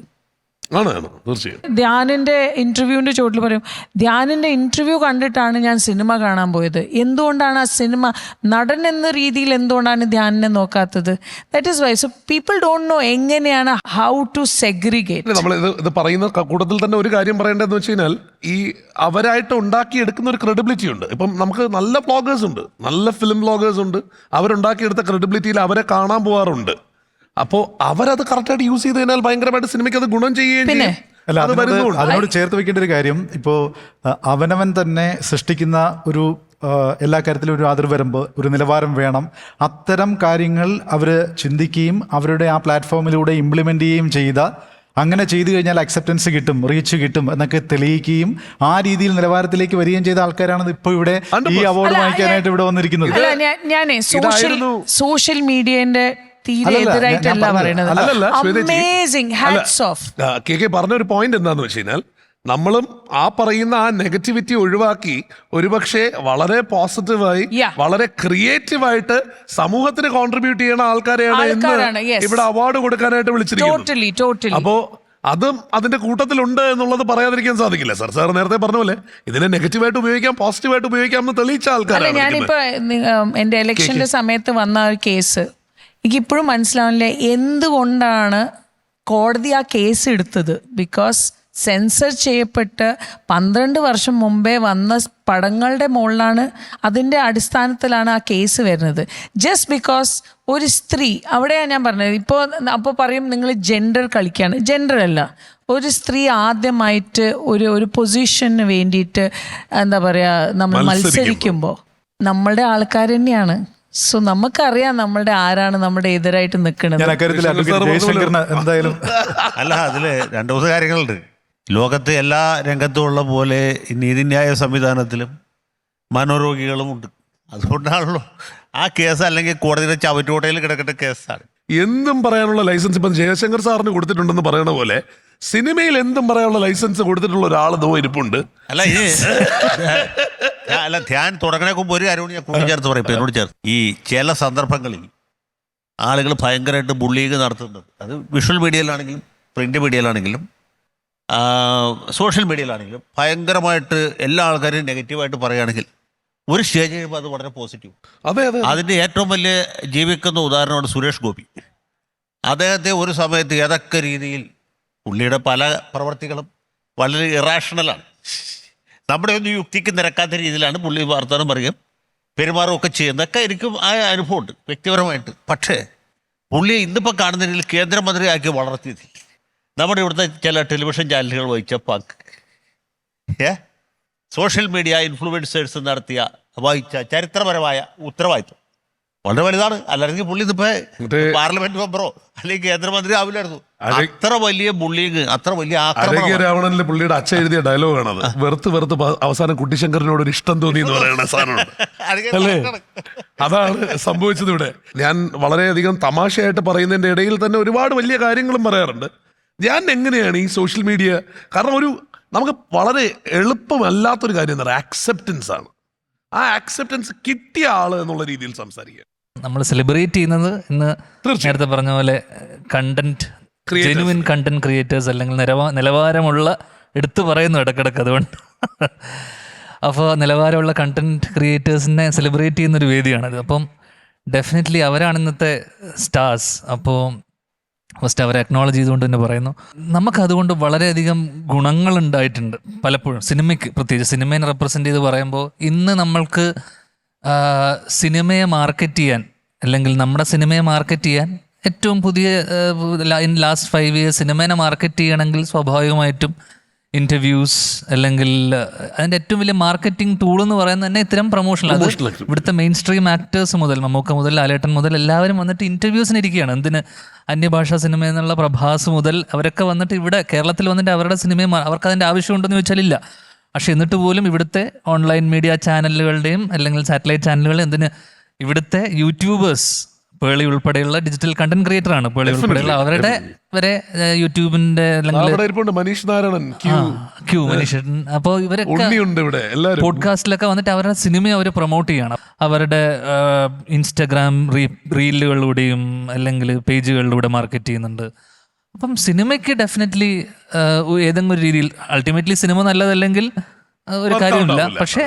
ആണ് തീർച്ചയായും. ധ്യാനിൻ്റെ ഇൻ്റർവ്യൂവിൻ്റെ ചോട്ടിൽ പറയും, ധ്യാനിൻ്റെ ഇൻ്റർവ്യൂ കണ്ടിട്ടാണ് ഞാൻ സിനിമ കാണാൻ പോയത്. എന്തുകൊണ്ടാണ് ആ സിനിമ നടൻ എന്ന രീതിയിൽ എന്തുകൊണ്ടാണ് ധ്യാനിനെ നോക്കാത്തത്? That is why. So people don't know എങ്ങനെയാണ് ഹൗ ടു സെഗ്രിഗേറ്റ്. നമ്മൾ ഇത് പറയുന്ന കൂട്ടത്തിൽ തന്നെ ഒരു കാര്യം പറയേണ്ടതെന്ന് വെച്ച് കഴിഞ്ഞാൽ ഈ അവരായിട്ട് ഉണ്ടാക്കിയെടുക്കുന്ന ഒരു ക്രെഡിബിലിറ്റി ഉണ്ട്. ഇപ്പം നമുക്ക് നല്ല വ്ളോഗേഴ്സ് ഉണ്ട്, നല്ല ഫിലിം വ്ളോഗേഴ്സ് ഉണ്ട്. അവരുണ്ടാക്കിയെടുത്ത ക്രെഡിബിലിറ്റിയിൽ അവരെ കാണാൻ പോകാറുണ്ട്. അപ്പോൾ അവരത് കറക്റ്റായിട്ട് യൂസ് ചെയ്ത് കഴിഞ്ഞാൽ ഭയങ്കരമായിട്ട് സിനിമയ്ക്ക് അത് ഗുണം ചെയ്യുകയും ചെയ്യും. അല്ല, അതിനോട് ചേർത്ത് വെക്കേണ്ട ഒരു കാര്യം, ഇപ്പോൾ അവനവൻ തന്നെ സൃഷ്ടിക്കുന്ന ഒരു എല്ലാ കാര്യത്തിലും ഒരു അതിർവരമ്പ്, ഒരു നിലവാരം വേണം. അത്തരം കാര്യങ്ങൾ അവർ ചിന്തിക്കുകയും അവരുടെ ആ പ്ലാറ്റ്ഫോമിലൂടെ ഇംപ്ലിമെൻ്റ് ചെയ്യുകയും ചെയ്ത അങ്ങനെ ചെയ്തു കഴിഞ്ഞാൽ അക്സെപ്റ്റൻസ് കിട്ടും, റീച്ച് കിട്ടും എന്നൊക്കെ തെളിയിക്കുകയും ആ രീതിയിൽ നിലവാരത്തിലേക്ക് വരികയും ചെയ്ത ആൾക്കാരാണ് ഇപ്പോൾ ഇവിടെ ഈ അവാർഡ് വാങ്ങിക്കാനായിട്ട് ഇവിടെ വന്നിരിക്കുന്നത്. അല്ല ഞാനേ സോഷ്യൽ മീഡിയന്റെ തീരെ അല്ലല്ല, ഞാൻ എതിരായിട്ടല്ല പറഞ്ഞത്. പറയുന്നത്. അല്ലല്ല, ശ്വേതജി. Amazing, hats off. കെ പറഞ്ഞ ഒരു പോയിന്റ് എന്താന്ന് വെച്ച് കഴിഞ്ഞാൽ നമ്മളും ആ പറയുന്ന ആ നെഗറ്റിവിറ്റി ഒഴിവാക്കി ഒരുപക്ഷെ വളരെ പോസിറ്റീവായി Yeah. വളരെ ക്രിയേറ്റീവായിട്ട് സമൂഹത്തിന് കോൺട്രിബ്യൂട്ട് ചെയ്യുന്ന ആൾക്കാരെയാണ് ആൾക്കാരാണ്, ഇന്ന് yes. ഇവിടെ അവാർഡ് കൊടുക്കാനായിട്ട് വിളിച്ചിരിക്കുന്നത്. ടോട്ടലി. അപ്പോ അതും അതിന്റെ കൂട്ടത്തിലുണ്ട് എന്നുള്ളത് പറയാതിരിക്കാൻ സാധിക്കില്ല. സാർ നേരത്തെ പറഞ്ഞ പോലെ ഇതിനെ നെഗറ്റീവായിട്ട് ഉപയോഗിക്കാം, പോസിറ്റീവായിട്ട് ഉപയോഗിക്കാം എന്ന് തെളിയിച്ച അല്ല, ആൾക്കാരാണ് ഞാനിപ്പോ എന്റെ ഇലക്ഷന്റെ സമയത്ത് വന്ന ഒരു കേസ് എനിക്കിപ്പോഴും മനസ്സിലാവില്ല എന്തുകൊണ്ടാണ് കോടതി ആ കേസ് എടുത്തത്. ബിക്കോസ് സെൻസർ ചെയ്യപ്പെട്ട് 12 വർഷം മുമ്പേ വന്ന പടങ്ങളുടെ മുകളിലാണ്, അതിൻ്റെ അടിസ്ഥാനത്തിലാണ് ആ കേസ് വരുന്നത്. ജസ്റ്റ് ബിക്കോസ് ഒരു സ്ത്രീ, അവിടെയാണ് ഞാൻ പറഞ്ഞത്. അപ്പോൾ പറയും നിങ്ങൾ ജെൻഡർ കളിക്കുകയാണ്. ജെൻഡർ അല്ല, ഒരു സ്ത്രീ ആദ്യമായിട്ട് ഒരു പൊസിഷന് വേണ്ടിയിട്ട് എന്താ പറയുക നമ്മൾ മത്സരിക്കുമ്പോൾ നമ്മളുടെ ആൾക്കാർ തന്നെയാണ്. സോ നമുക്കറിയാം നമ്മളുടെ ആരാണ് നമ്മുടെ എതിരായിട്ട് നിൽക്കുന്നത്. ഞാൻ അക്കാര്യത്തിൽ അഡ്വക്കേറ്റ് ജയശങ്കറിന് എന്തായാലും അല്ല, അതിൽ 2-3 കാര്യങ്ങളുണ്ട്. ലോകത്ത് എല്ലാ രംഗത്തുമുള്ള പോലെ നീതിന്യായ സംവിധാനത്തിലും മനോരോഗികളും ഉണ്ട്. അതുകൊണ്ടാണല്ലോ ആ കേസ് അല്ലെങ്കിൽ കോടതിയുടെ ചവറ്റുകോട്ടയിൽ കിടക്കേണ്ട കേസാണ്. എന്തും പറയാനുള്ള ലൈസൻസ് ഇപ്പം ജയശങ്കർ സാറിന് കൊടുത്തിട്ടുണ്ടെന്ന് പറയണ പോലെ സിനിമയിൽ എന്തും പറയാനുള്ള ലൈസൻസ് കൊടുത്തിട്ടുള്ള ഒരാൾ ഇരിപ്പുണ്ട്. അല്ല ധ്യാൻ തുടങ്ങണേ മുമ്പ് ഒരു കാര്യം ഞാൻ കൂട്ടിച്ചേർത്ത് പറയും. ഇപ്പം എന്നോട് ചേർത്ത് ഈ ചില സന്ദർഭങ്ങളിൽ ആളുകൾ ഭയങ്കരമായിട്ട് ബുള്ളിങ് നടത്തുന്നത്, അത് വിഷ്വൽ മീഡിയയിലാണെങ്കിലും പ്രിന്റ് മീഡിയയിലാണെങ്കിലും സോഷ്യൽ മീഡിയയിലാണെങ്കിലും ഭയങ്കരമായിട്ട് എല്ലാ ആൾക്കാരും നെഗറ്റീവായിട്ട് പറയുകയാണെങ്കിൽ ഒരു സ്റ്റേജ് കഴിയുമ്പോൾ അത് വളരെ പോസിറ്റീവ്. അതെ. അതിൻ്റെ ഏറ്റവും വലിയ ജീവിക്കുന്ന ഉദാഹരണമാണ് സുരേഷ് ഗോപി. അദ്ദേഹത്തെ ഒരു സമയത്ത് ഏതൊക്കെ രീതിയിൽ പുള്ളിയുടെ പല പ്രവർത്തികളും വളരെ ഇറാഷണലാണ്, നമ്മുടെ ഒന്നും യുക്തിക്ക് നിരക്കാത്ത രീതിയിലാണ് പുള്ളി വാർത്താനം പറയുകയും പെരുമാറുകയൊക്കെ ചെയ്യുന്നതൊക്കെ എനിക്കും ആ അനുഭവമുണ്ട് വ്യക്തിപരമായിട്ട്. പക്ഷേ പുള്ളിയെ ഇന്നിപ്പോൾ കാണുന്ന രീതിയിൽ കേന്ദ്രമന്ത്രിയാക്കി വളർത്തിയത് നമ്മുടെ ഇവിടുത്തെ ചില ടെലിവിഷൻ ചാനലുകൾ വഹിച്ച പങ്ക്, സോഷ്യൽ മീഡിയ ഇൻഫ്ലുവൻസേഴ്സ് വഹിച്ച ചരിത്രപരമായ ഉത്തരവാദിത്വം വളരെ വലുതാണ്. അല്ലെങ്കിൽ പുള്ളി ഇതിപ്പോ പാർലമെന്റ് മെമ്പറോ അല്ലെങ്കിൽ കേന്ദ്രമന്ത്രി ആവില്ലായിരുന്നു. അത്ര വലിയ ബുള്ളിങ്, അത്ര വലിയ ആരോഗ്യ രാവണനിലെ പുള്ളിയുടെ അച്ഛൻ എഴുതിയ ഡയലോഗാണ് അത്. വെറുത്ത് അവസാനം കുട്ടിശങ്കറിനോട് ഒരു ഇഷ്ടം തോന്നി എന്ന് പറയുന്ന സാധനമുണ്ട് അല്ലേ? അതാണ് സംഭവിച്ചത് ഇവിടെ. ഞാൻ വളരെയധികം തമാശയായിട്ട് പറയുന്നതിന്റെ ഇടയിൽ തന്നെ ഒരുപാട് വലിയ കാര്യങ്ങളും പറയാറുണ്ട്. ഞാൻ എങ്ങനെയാണ് ഈ സോഷ്യൽ മീഡിയ, കാരണം നമുക്ക് വളരെ എളുപ്പമല്ലാത്തൊരു കാര്യം എന്ന് പറയുന്നത് ആക്സെപ്റ്റൻസ് ആണ്. ആ ആക്സെപ്റ്റൻസ് കിട്ടിയ ആള് എന്നുള്ള രീതിയിൽ സംസാരിക്കുക. നമ്മൾ സെലിബ്രേറ്റ് ചെയ്യുന്നത് ഇന്ന് നേരത്തെ പറഞ്ഞ പോലെ കണ്ടന്റ്, ജെനുവിൻ കണ്ടന്റ് ക്രിയേറ്റേഴ്സ് അല്ലെങ്കിൽ നിലവാരമുള്ള എടുത്തു പറയുന്നു ഇടക്കിടക്ക്. അതുകൊണ്ട് അപ്പോൾ നിലവാരമുള്ള കണ്ടന്റ് ക്രിയേറ്റേഴ്സിനെ സെലിബ്രേറ്റ് ചെയ്യുന്നൊരു വേദിയാണത്. അപ്പം ഡെഫിനറ്റ്ലി അവരാണ് ഇന്നത്തെ സ്റ്റാർസ്. അപ്പോൾ ഫസ്റ്റ് അവരെ അക്നോളജ് ചെയ്തുകൊണ്ട് തന്നെ പറയുന്നു. നമുക്കതുകൊണ്ട് വളരെയധികം ഗുണങ്ങളുണ്ടായിട്ടുണ്ട് പലപ്പോഴും. സിനിമയ്ക്ക് പ്രത്യേകിച്ച് സിനിമയെ റെപ്രസെൻ്റ് ചെയ്ത് പറയുമ്പോൾ ഇന്ന് നമ്മൾക്ക് സിനിമയെ മാർക്കറ്റ് ചെയ്യാൻ അല്ലെങ്കിൽ നമ്മുടെ സിനിമയെ മാർക്കറ്റ് ചെയ്യാൻ ഏറ്റവും പുതിയ ഇൻ ലാസ്റ്റ് 5 years സിനിമേനെ മാർക്കറ്റ് ചെയ്യണമെങ്കിൽ സ്വാഭാവികമായിട്ടും ഇൻ്റർവ്യൂസ് അല്ലെങ്കിൽ അതിൻ്റെ ഏറ്റവും വലിയ മാർക്കറ്റിംഗ് ടൂൾ എന്ന് പറയുന്നത് തന്നെ ഇത്തരം പ്രൊമോഷൻ. അത് ഇവിടുത്തെ മെയിൻ സ്ട്രീം ആക്ടേഴ്സ് മുതൽ മമ്മൂക്ക മുതൽ ലാലേട്ടൻ മുതൽ എല്ലാവരും വന്നിട്ട് ഇൻ്റർവ്യൂസിന് ഇരിക്കുകയാണ്. എന്തിന് അന്യഭാഷാ സിനിമ എന്നുള്ള പ്രഭാസ് മുതൽ അവരൊക്കെ വന്നിട്ട് ഇവിടെ കേരളത്തിൽ വന്നിട്ട് അവരുടെ സിനിമയെ അവർക്ക് അതിൻ്റെ ആവശ്യമുണ്ടെന്ന് ചോദിച്ചാലില്ല. പക്ഷെ എന്നിട്ട് പോലും ഇവിടുത്തെ ഓൺലൈൻ മീഡിയ ചാനലുകളുടെയും അല്ലെങ്കിൽ സാറ്റലൈറ്റ് ചാനലുകളുടെയും എന്തിന് ഇവിടുത്തെ യൂട്യൂബേഴ്സ്, പേളി ഉൾപ്പെടെയുള്ള ഡിജിറ്റൽ കണ്ടന്റ് ക്രിയേറ്റർ ആണ് പേളി ഉൾപ്പെടെയുള്ള അവരുടെ വരെ യൂട്യൂബിന്റെ മനീഷ് നാരായണൻ, മനീഷ്, അപ്പോൾ ഇവരൊക്കെ പോഡ്കാസ്റ്റിലൊക്കെ വന്നിട്ട് അവരുടെ സിനിമയെ അവർ പ്രൊമോട്ട് ചെയ്യണം. അവരുടെ ഇൻസ്റ്റഗ്രാം റീലുകളിലൂടെയും അല്ലെങ്കിൽ പേജുകളിലൂടെ മാർക്കറ്റ് ചെയ്യുന്നുണ്ട്. അപ്പം സിനിമയ്ക്ക് ഡെഫിനറ്റ്ലി ഏതെങ്കിലും ഒരു രീതിയിൽ അൾട്ടിമേറ്റ്ലി സിനിമ നല്ലതല്ലെങ്കിൽ ഒരു കാര്യമില്ല. പക്ഷെ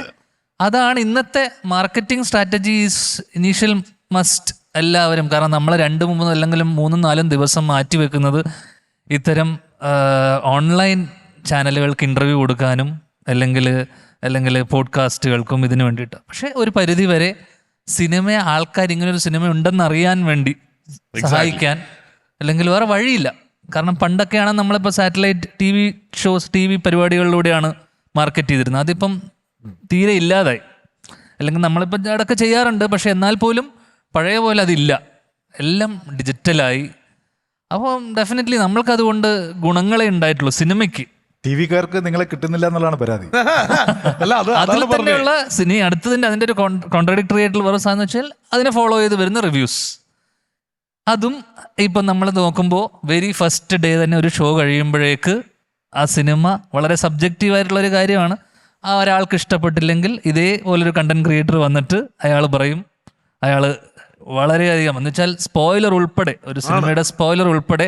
അതാണ് ഇന്നത്തെ മാർക്കറ്റിംഗ് സ്ട്രാറ്റജീസ് ഇനീഷ്യൽ മസ്റ്റ് എല്ലാവരും. കാരണം നമ്മൾ 2-3 അല്ലെങ്കിൽ 3-4 ദിവസം മാറ്റി വെക്കുന്നത് ഇത്തരം ഓൺലൈൻ ചാനലുകൾക്ക് ഇൻ്റർവ്യൂ കൊടുക്കാനും അല്ലെങ്കിൽ പോഡ്കാസ്റ്റുകൾക്കും ഇതിനു വേണ്ടിയിട്ട്. പക്ഷെ ഒരു പരിധി വരെ സിനിമയെ ആൾക്കാർ ഇങ്ങനൊരു സിനിമ ഉണ്ടെന്ന് അറിയാൻ വേണ്ടി സഹായിക്കാൻ അല്ലെങ്കിൽ വേറെ വഴിയില്ല. കാരണം പണ്ടൊക്കെയാണ് നമ്മളിപ്പോൾ സാറ്റലൈറ്റ് TV പരിപാടികളിലൂടെയാണ് മാർക്കറ്റ് ചെയ്തിരുന്നത്. അതിപ്പം തീരെ ഇല്ലാതായി. അല്ലെങ്കിൽ നമ്മളിപ്പോൾ അതൊക്കെ ചെയ്യാറുണ്ട്, പക്ഷെ എന്നാൽ പോലും പഴയ പോലെ അതില്ല. എല്ലാം ഡിജിറ്റലായി. അപ്പം ഡെഫിനറ്റ്ലി നമ്മൾക്ക് അതുകൊണ്ട് ഗുണങ്ങളെ ഉണ്ടായിട്ടുള്ളൂ സിനിമയ്ക്ക്. ടി വിക്കാർക്ക് നിങ്ങളെ കിട്ടുന്നില്ല എന്നുള്ളതാണ് പരാതി. അല്ല അത് അതിൽ അതാണ് പറഞ്ഞത്. തന്നെയുള്ള സിനി അടുത്തതിൻ്റെ അതിൻ്റെ ഒരു കോൺട്രഡിക്ടറി ആയിട്ടുള്ള വേറെ സാധനം വെച്ചാൽ അതിനെ ഫോളോ ചെയ്ത് വരുന്ന റിവ്യൂസ്. അതും ഇപ്പം നമ്മൾ നോക്കുമ്പോൾ വെരി ഫസ്റ്റ് ഡേ തന്നെ ഒരു ഷോ കഴിയുമ്പോഴേക്ക് ആ സിനിമ വളരെ സബ്ജക്റ്റീവായിട്ടുള്ളൊരു കാര്യമാണ്. ആ ഒരാൾക്ക് ഇഷ്ടപ്പെട്ടില്ലെങ്കിൽ ഇതേപോലൊരു കണ്ടന്റ് ക്രിയേറ്റർ വന്നിട്ട് അയാൾ പറയും, അയാൾ വളരെയധികം എന്ന് വെച്ചാൽ സ്പോയിലർ ഉൾപ്പെടെ, ഒരു സിനിമയുടെ സ്പോയിലർ ഉൾപ്പെടെ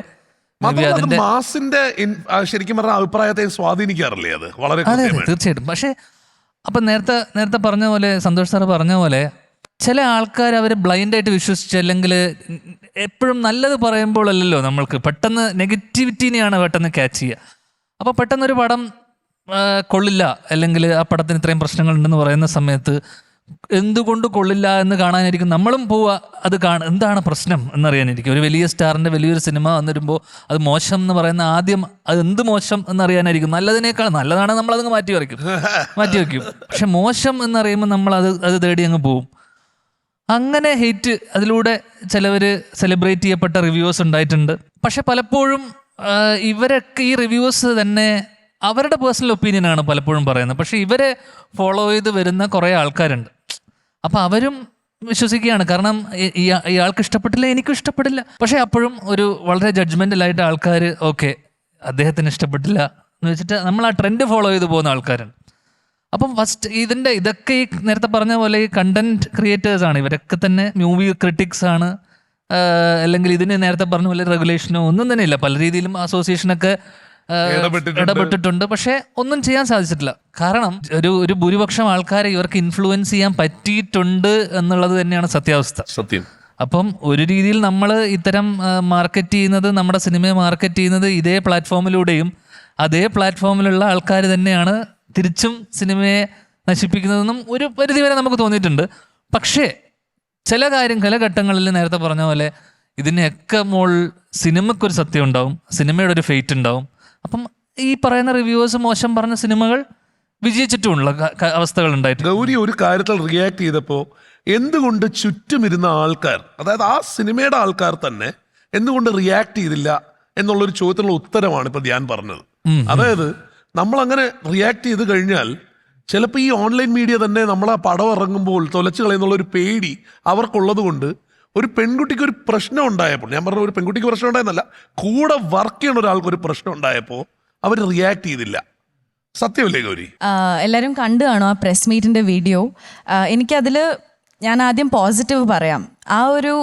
മാത്രമല്ല അത് അതിന്റെ മാസിന്റെ ശരിക്കും പറഞ്ഞ അഭിപ്രായത്തെ സ്വാധീനിക്കാറില്ലേ അത് വളരെ അതെ അതെ കൃത്യമായിട്ട്. തീർച്ചയായിട്ടും. പക്ഷേ അപ്പം നേരത്തെ പറഞ്ഞ പോലെ, സന്തോഷ് സാറ് പറഞ്ഞ പോലെ, ചില ആൾക്കാർ അവർ ബ്ലൈൻഡായിട്ട് വിശ്വസിച്ച് അല്ലെങ്കിൽ എപ്പോഴും നല്ലത് പറയുമ്പോഴല്ലല്ലോ നമ്മൾക്ക് പെട്ടെന്ന് നെഗറ്റിവിറ്റീനെയാണ് പെട്ടെന്ന് ക്യാച്ച് ചെയ്യുക. അപ്പോൾ പെട്ടെന്നൊരു പടം കൊള്ളില്ല അല്ലെങ്കിൽ ആ പടത്തിന് ഇത്രയും പ്രശ്നങ്ങളുണ്ടെന്ന് പറയുന്ന സമയത്ത് എന്തുകൊണ്ട് കൊള്ളില്ല എന്ന് കാണാനായിരിക്കും നമ്മളും പോവുക. അത് എന്താണ് പ്രശ്നം എന്നറിയാനായിരിക്കും. ഒരു വലിയ സ്റ്റാറിൻ്റെ വലിയൊരു സിനിമ വന്നിരുമ്പോൾ അത് മോശം എന്ന് പറയുന്ന ആദ്യം അത് എന്ത് മോശം എന്നറിയാനായിരിക്കും. നല്ലതിനേക്കാൾ നല്ലതാണെങ്കിൽ നമ്മളതങ്ങ് മാറ്റി വയ്ക്കും. പക്ഷെ മോശം എന്നറിയുമ്പോൾ നമ്മൾ അത് തേടി അങ്ങ് പോവും. അങ്ങനെ ഹെയ്റ്റ് അതിലൂടെ ചിലവർ സെലിബ്രേറ്റ് ചെയ്യപ്പെട്ട റിവ്യൂസ് ഉണ്ടായിട്ടുണ്ട്. പക്ഷെ പലപ്പോഴും ഇവരൊക്കെ ഈ റിവ്യൂസ് തന്നെ അവരുടെ പേഴ്സണൽ ഒപ്പീനിയനാണ് പലപ്പോഴും പറയുന്നത്. പക്ഷെ ഇവരെ ഫോളോ ചെയ്ത് വരുന്ന കുറേ ആൾക്കാരുണ്ട്. അപ്പോൾ അവരും വിശ്വസിക്കുകയാണ്. കാരണം ഇയാൾക്ക് ഇഷ്ടപ്പെട്ടില്ല, എനിക്കും ഇഷ്ടപ്പെടില്ല. പക്ഷെ അപ്പോഴും ഒരു വളരെ ജഡ്ജ്മെൻ്റലായിട്ട് ആൾക്കാർ ഓക്കെ അദ്ദേഹത്തിന് ഇഷ്ടപ്പെട്ടില്ല എന്ന് വെച്ചിട്ട് നമ്മൾ ആ ട്രെൻഡ് ഫോളോ ചെയ്ത് പോകുന്ന ആൾക്കാരുണ്ട്. അപ്പം ഫസ്റ്റ് ഇതൊക്കെ ഈ നേരത്തെ പറഞ്ഞ പോലെ ഈ കണ്ടന്റ് ക്രിയേറ്റേഴ്സാണ്. ഇവരൊക്കെ തന്നെ മൂവി ക്രിറ്റിക്സ് ആണ്. അല്ലെങ്കിൽ ഇതിന് നേരത്തെ പറഞ്ഞ പോലെ റെഗുലേഷനോ ഒന്നും തന്നെ ഇല്ല. പല രീതിയിലും അസോസിയേഷനൊക്കെ ഇടപെട്ടിട്ടുണ്ട്. പക്ഷെ ഒന്നും ചെയ്യാൻ സാധിച്ചിട്ടില്ല. കാരണം ഒരു ഭൂരിപക്ഷം ആൾക്കാരെ ഇവർക്ക് ഇൻഫ്ലുവൻസ് ചെയ്യാൻ പറ്റിയിട്ടുണ്ട് എന്നുള്ളത് തന്നെയാണ് സത്യാവസ്ഥ. സത്യം. അപ്പം ഒരു രീതിയിൽ നമ്മൾ ഇത്തരം മാർക്കറ്റ് ചെയ്യുന്നത്, നമ്മുടെ സിനിമയെ മാർക്കറ്റ് ചെയ്യുന്നത് ഇതേ പ്ലാറ്റ്ഫോമിലൂടെയും അതേ പ്ലാറ്റ്ഫോമിലുള്ള ആൾക്കാർ തന്നെയാണ് തിരിച്ചും സിനിമയെ നശിപ്പിക്കുന്നതെന്നും ഒരു പരിധിവരെ നമുക്ക് തോന്നിയിട്ടുണ്ട്. പക്ഷേ ചില ഘട്ടങ്ങളിൽ നേരത്തെ പറഞ്ഞ പോലെ ഇതിനെയൊക്കെ സിനിമയ്ക്കൊരു സത്യം ഉണ്ടാവും, സിനിമയുടെ ഒരു ഫെയ്റ്റ് ഉണ്ടാവും. അപ്പം ഈ പറയുന്ന റിവ്യൂവേഴ്സ് മോശം പറഞ്ഞ സിനിമകൾ വിജയിച്ചിട്ടുമുള്ള അവസ്ഥകൾ ഉണ്ടായിട്ടുണ്ട്. ഗൗരി ഒരു കാര്യത്തിൽ റിയാക്ട് ചെയ്തപ്പോൾ എന്തുകൊണ്ട് ചുറ്റുമിരുന്ന ആൾക്കാർ, അതായത് ആ സിനിമയുടെ ആൾക്കാർ തന്നെ എന്തുകൊണ്ട് റിയാക്ട് ചെയ്തില്ല എന്നുള്ളൊരു ചോദ്യത്തിനുള്ള ഉത്തരമാണ് ഇപ്പൊ ധ്യാൻ പറഞ്ഞത്. അതായത് നമ്മൾ അങ്ങനെ റിയാക്ട് ചെയ്ത് കഴിഞ്ഞാൽ ചിലപ്പോൾ ഈ ഓൺലൈൻ മീഡിയ തന്നെ നമ്മൾ ആ പടം ഇറങ്ങുമ്പോൾ തൊലച്ചു കളയുന്നുള്ളൊരു പേടി അവർക്കുള്ളത് കൊണ്ട് ഒരു പെൺകുട്ടിക്ക് ഒരു പ്രശ്നം ഉണ്ടായപ്പോൾ, ഞാൻ പറഞ്ഞ ഒരു പെൺകുട്ടിക്ക് പ്രശ്നം ഉണ്ടായെന്നല്ല, കൂടെ വർക്ക് ചെയ്യണ ഒരാൾക്ക് ഒരു പ്രശ്നം ഉണ്ടായപ്പോൾ അവർ റിയാക്ട് ചെയ്തില്ല. സത്യമല്ലേ ഗൗരി? എല്ലാവരും കണ്ടു കാണും ആ പ്രസ് മീറ്റിൻ്റെ വീഡിയോ. എനിക്കതിൽ ഞാൻ ആദ്യം പോസിറ്റീവ് പറയാം. ആ ഒരു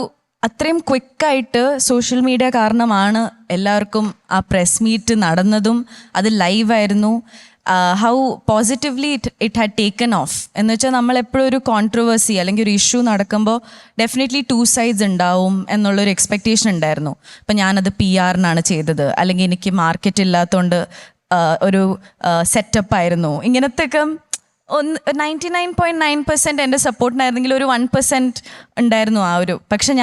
അത്രയും ക്വിക്കായിട്ട് സോഷ്യൽ മീഡിയ കാരണമാണ് എല്ലാവർക്കും ആ പ്രസ് മീറ്റ് നടന്നതും അത് ലൈവായിരുന്നു. How positively it had taken off എന്ന് വെച്ചാൽ നമ്മളെപ്പോഴും ഒരു കോൺട്രവേഴ്സി അല്ലെങ്കിൽ ഒരു ഇഷ്യൂ നടക്കുമ്പോൾ ഡെഫിനറ്റ്ലി 2 sides ഉണ്ടാവും എന്നുള്ളൊരു എക്സ്പെക്റ്റേഷൻ ഉണ്ടായിരുന്നു. ഇപ്പം ഞാനത് PR-നാണ് ചെയ്തത്, അല്ലെങ്കിൽ എനിക്ക് മാർക്കറ്റ് ഇല്ലാത്തതുകൊണ്ട് ഒരു സെറ്റപ്പായിരുന്നു, ഇങ്ങനത്തെയൊക്കെ 99.9% എൻ്റെ സപ്പോർട്ടിനായിരുന്നെങ്കിൽ ഒരു 1% ഉണ്ടായിരുന്നു ആ ഒരു. പക്ഷെ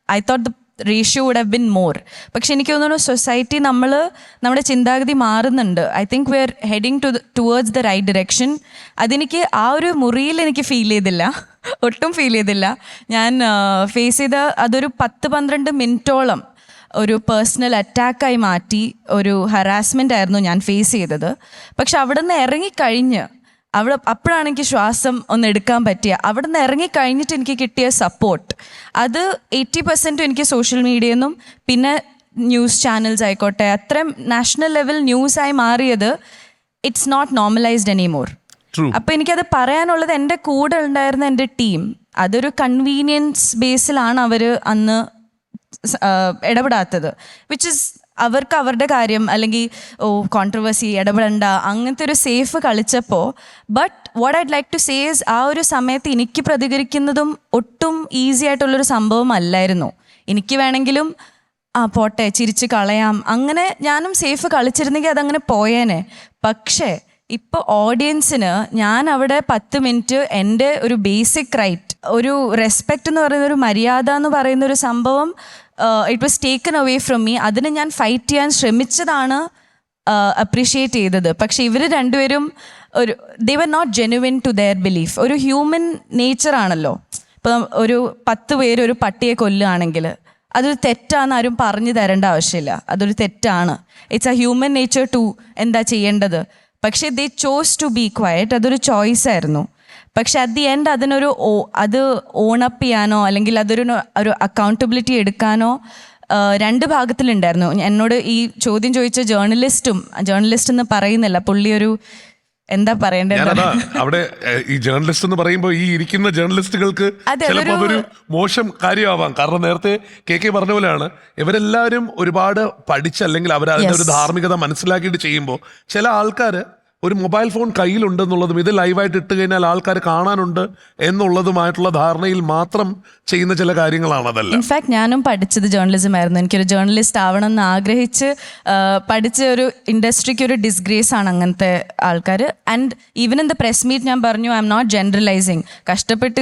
I thought the ratio would have been more. പക്ഷെ എനിക്ക് തോന്നുന്നു സൊസൈറ്റി നമ്മുടെ ചിന്താഗതി മാറുന്നുണ്ട്. I think we are heading towards the right direction. അതെനിക്ക് ആ ഒരു മുറിയിൽ എനിക്ക് ഫീൽ ചെയ്തില്ല, ഒട്ടും ഫീൽ ചെയ്തില്ല. ഞാൻ ഫേസ് ചെയ്ത അതൊരു 10-12 മിനിറ്റോളം ഒരു പേഴ്സണൽ അറ്റാക്കായി മാറ്റി, ഒരു ഹറാസ്മെൻ്റ് ആയിരുന്നു ഞാൻ ഫേസ് ചെയ്തത്. പക്ഷെ അവിടെ നിന്ന് ഇറങ്ങിക്കഴിഞ്ഞ് അപ്പോഴാണ് എനിക്ക് ശ്വാസം ഒന്ന് എടുക്കാൻ പറ്റിയ. അവിടെ നിന്ന് ഇറങ്ങിക്കഴിഞ്ഞിട്ട് എനിക്ക് കിട്ടിയ സപ്പോർട്ട് അത് 80% എനിക്ക് സോഷ്യൽ മീഡിയയിൽ നിന്നും പിന്നെ ന്യൂസ് ചാനൽസ് ആയിക്കോട്ടെ, അത്രയും നാഷണൽ ലെവൽ ന്യൂസായി മാറിയത് ഇറ്റ്സ് നോട്ട് നോർമലൈസ്ഡ് എനിമോർ. അപ്പോൾ എനിക്കത് പറയാനുള്ളത് എൻ്റെ കൂടെ ഉണ്ടായിരുന്ന എൻ്റെ ടീം അതൊരു കൺവീനിയൻസ് ബേസിലാണ് അവർ അന്ന് ഇടപെടാത്തത്. വിച്ച് ഇസ് അവർക്ക് അവരുടെ കാര്യം, അല്ലെങ്കിൽ കോൺട്രവേഴ്സി ഇടപെടണ്ട അങ്ങനത്തെ ഒരു സേഫ് കളിച്ചപ്പോൾ. But what I'd like to say is ആ ഒരു സമയത്ത് എനിക്ക് പ്രതികരിക്കുന്നതും ഒട്ടും ഈസി ആയിട്ടുള്ളൊരു സംഭവം അല്ലായിരുന്നു. എനിക്ക് വേണമെങ്കിലും പോട്ടെ ചിരിച്ച് കളയാം, അങ്ങനെ ഞാനും സേഫ് കളിച്ചിരുന്നെങ്കിൽ അതങ്ങനെ പോയേനെ. പക്ഷേ ഇപ്പോൾ ഓഡിയൻസിന് ഞാൻ അവിടെ 10 മിനിറ്റ് എൻ്റെ ഒരു ബേസിക് റൈറ്റ്, ഒരു റെസ്പെക്റ്റ് എന്ന് പറയുന്ന ഒരു മര്യാദ എന്ന് പറയുന്ന ഒരു സംഭവം it was taken away from me. അതിന് ഞാൻ ഫൈറ്റ് ചെയ്യാൻ ശ്രമിച്ചതാണ് അപ്രീഷിയേറ്റ് ചെയ്തത്. പക്ഷെ ഇവർ രണ്ടുപേരും they were not genuine to their belief. ഒരു ഹ്യൂമൻ നേച്ചറാണല്ലോ. ഇപ്പം ഒരു 10 പേര് ഒരു പട്ടിയെ കൊല്ലുകയാണെങ്കിൽ അതൊരു തെറ്റാന്ന് ആരും പറഞ്ഞു തരേണ്ട ആവശ്യമില്ല. അതൊരു തെറ്റാണ്. It's a human nature to എന്താ ചെയ്യേണ്ടത്. പക്ഷേ they chose to be quiet. അതൊരു ചോയ്സ് ആയിരുന്നു. പക്ഷെ അറ്റ് ദി എൻഡ് അത് ഓണപ്പ് ചെയ്യാനോ അല്ലെങ്കിൽ ഒരു അക്കൗണ്ടബിലിറ്റി എടുക്കാനോ രണ്ട് ഭാഗത്തിലുണ്ടായിരുന്നു. എന്നോട് ഈ ചോദ്യം ചോദിച്ച ജേർണലിസ്റ്റ് എന്ന് പറയുന്നില്ല, പുള്ളി ഒരു എന്താ പറയണ്ടത്, ഞാനതാ അവിടെ ഈ ജേർണലിസ്റ്റ് എന്ന് പറയുമ്പോൾ ഈ ഇരിക്കുന്ന ജേർണലിസ്റ്റുകൾക്ക് അതെ, ചിലപ്പോൾ അതൊരു മോശം കാര്യമാവാം. കാരണം നേരത്തെ കെ പറഞ്ഞ പോലെയാണ്, ഇവരെല്ലാവരും ഒരുപാട് പഠിച്ചല്ലെങ്കിൽ അവർ അതിന്റെ ഒരു ധാർമ്മികത മനസ്സിലാക്കിയിട്ട് ചെയ്യുമ്പോൾ ചില ആൾക്കാർ ഒരു മൊബൈൽ ഫോൺ കയ്യിലുണ്ടെന്നുള്ളതും ഇത് ലൈവായിട്ട് ഇട്ട് കഴിഞ്ഞാൽ ആൾക്കാർ കാണാനുണ്ട് എന്നുള്ളതുമായിട്ടുള്ള ധാരണയിൽ മാത്രം ചെയ്യുന്ന ചില കാര്യങ്ങളാണ് അതല്ല. ഇൻഫാക്ട് ഞാനും പഠിച്ചത് ജേർണലിസം ആയിരുന്നു. എനിക്കൊരു ജേർണലിസ്റ്റ് ആവണം എന്ന് ആഗ്രഹിച്ച് പഠിച്ച ഒരു ഇൻഡസ്ട്രിക്ക് ഒരു ഡിസ്ഗ്രേസ് ആണ് അങ്ങനത്തെ ആൾക്കാർ. And even in the press meet ഞാൻ പറഞ്ഞു, ഐ എം നോട്ട് ജനറലൈസിങ്. കഷ്ടപ്പെട്ട്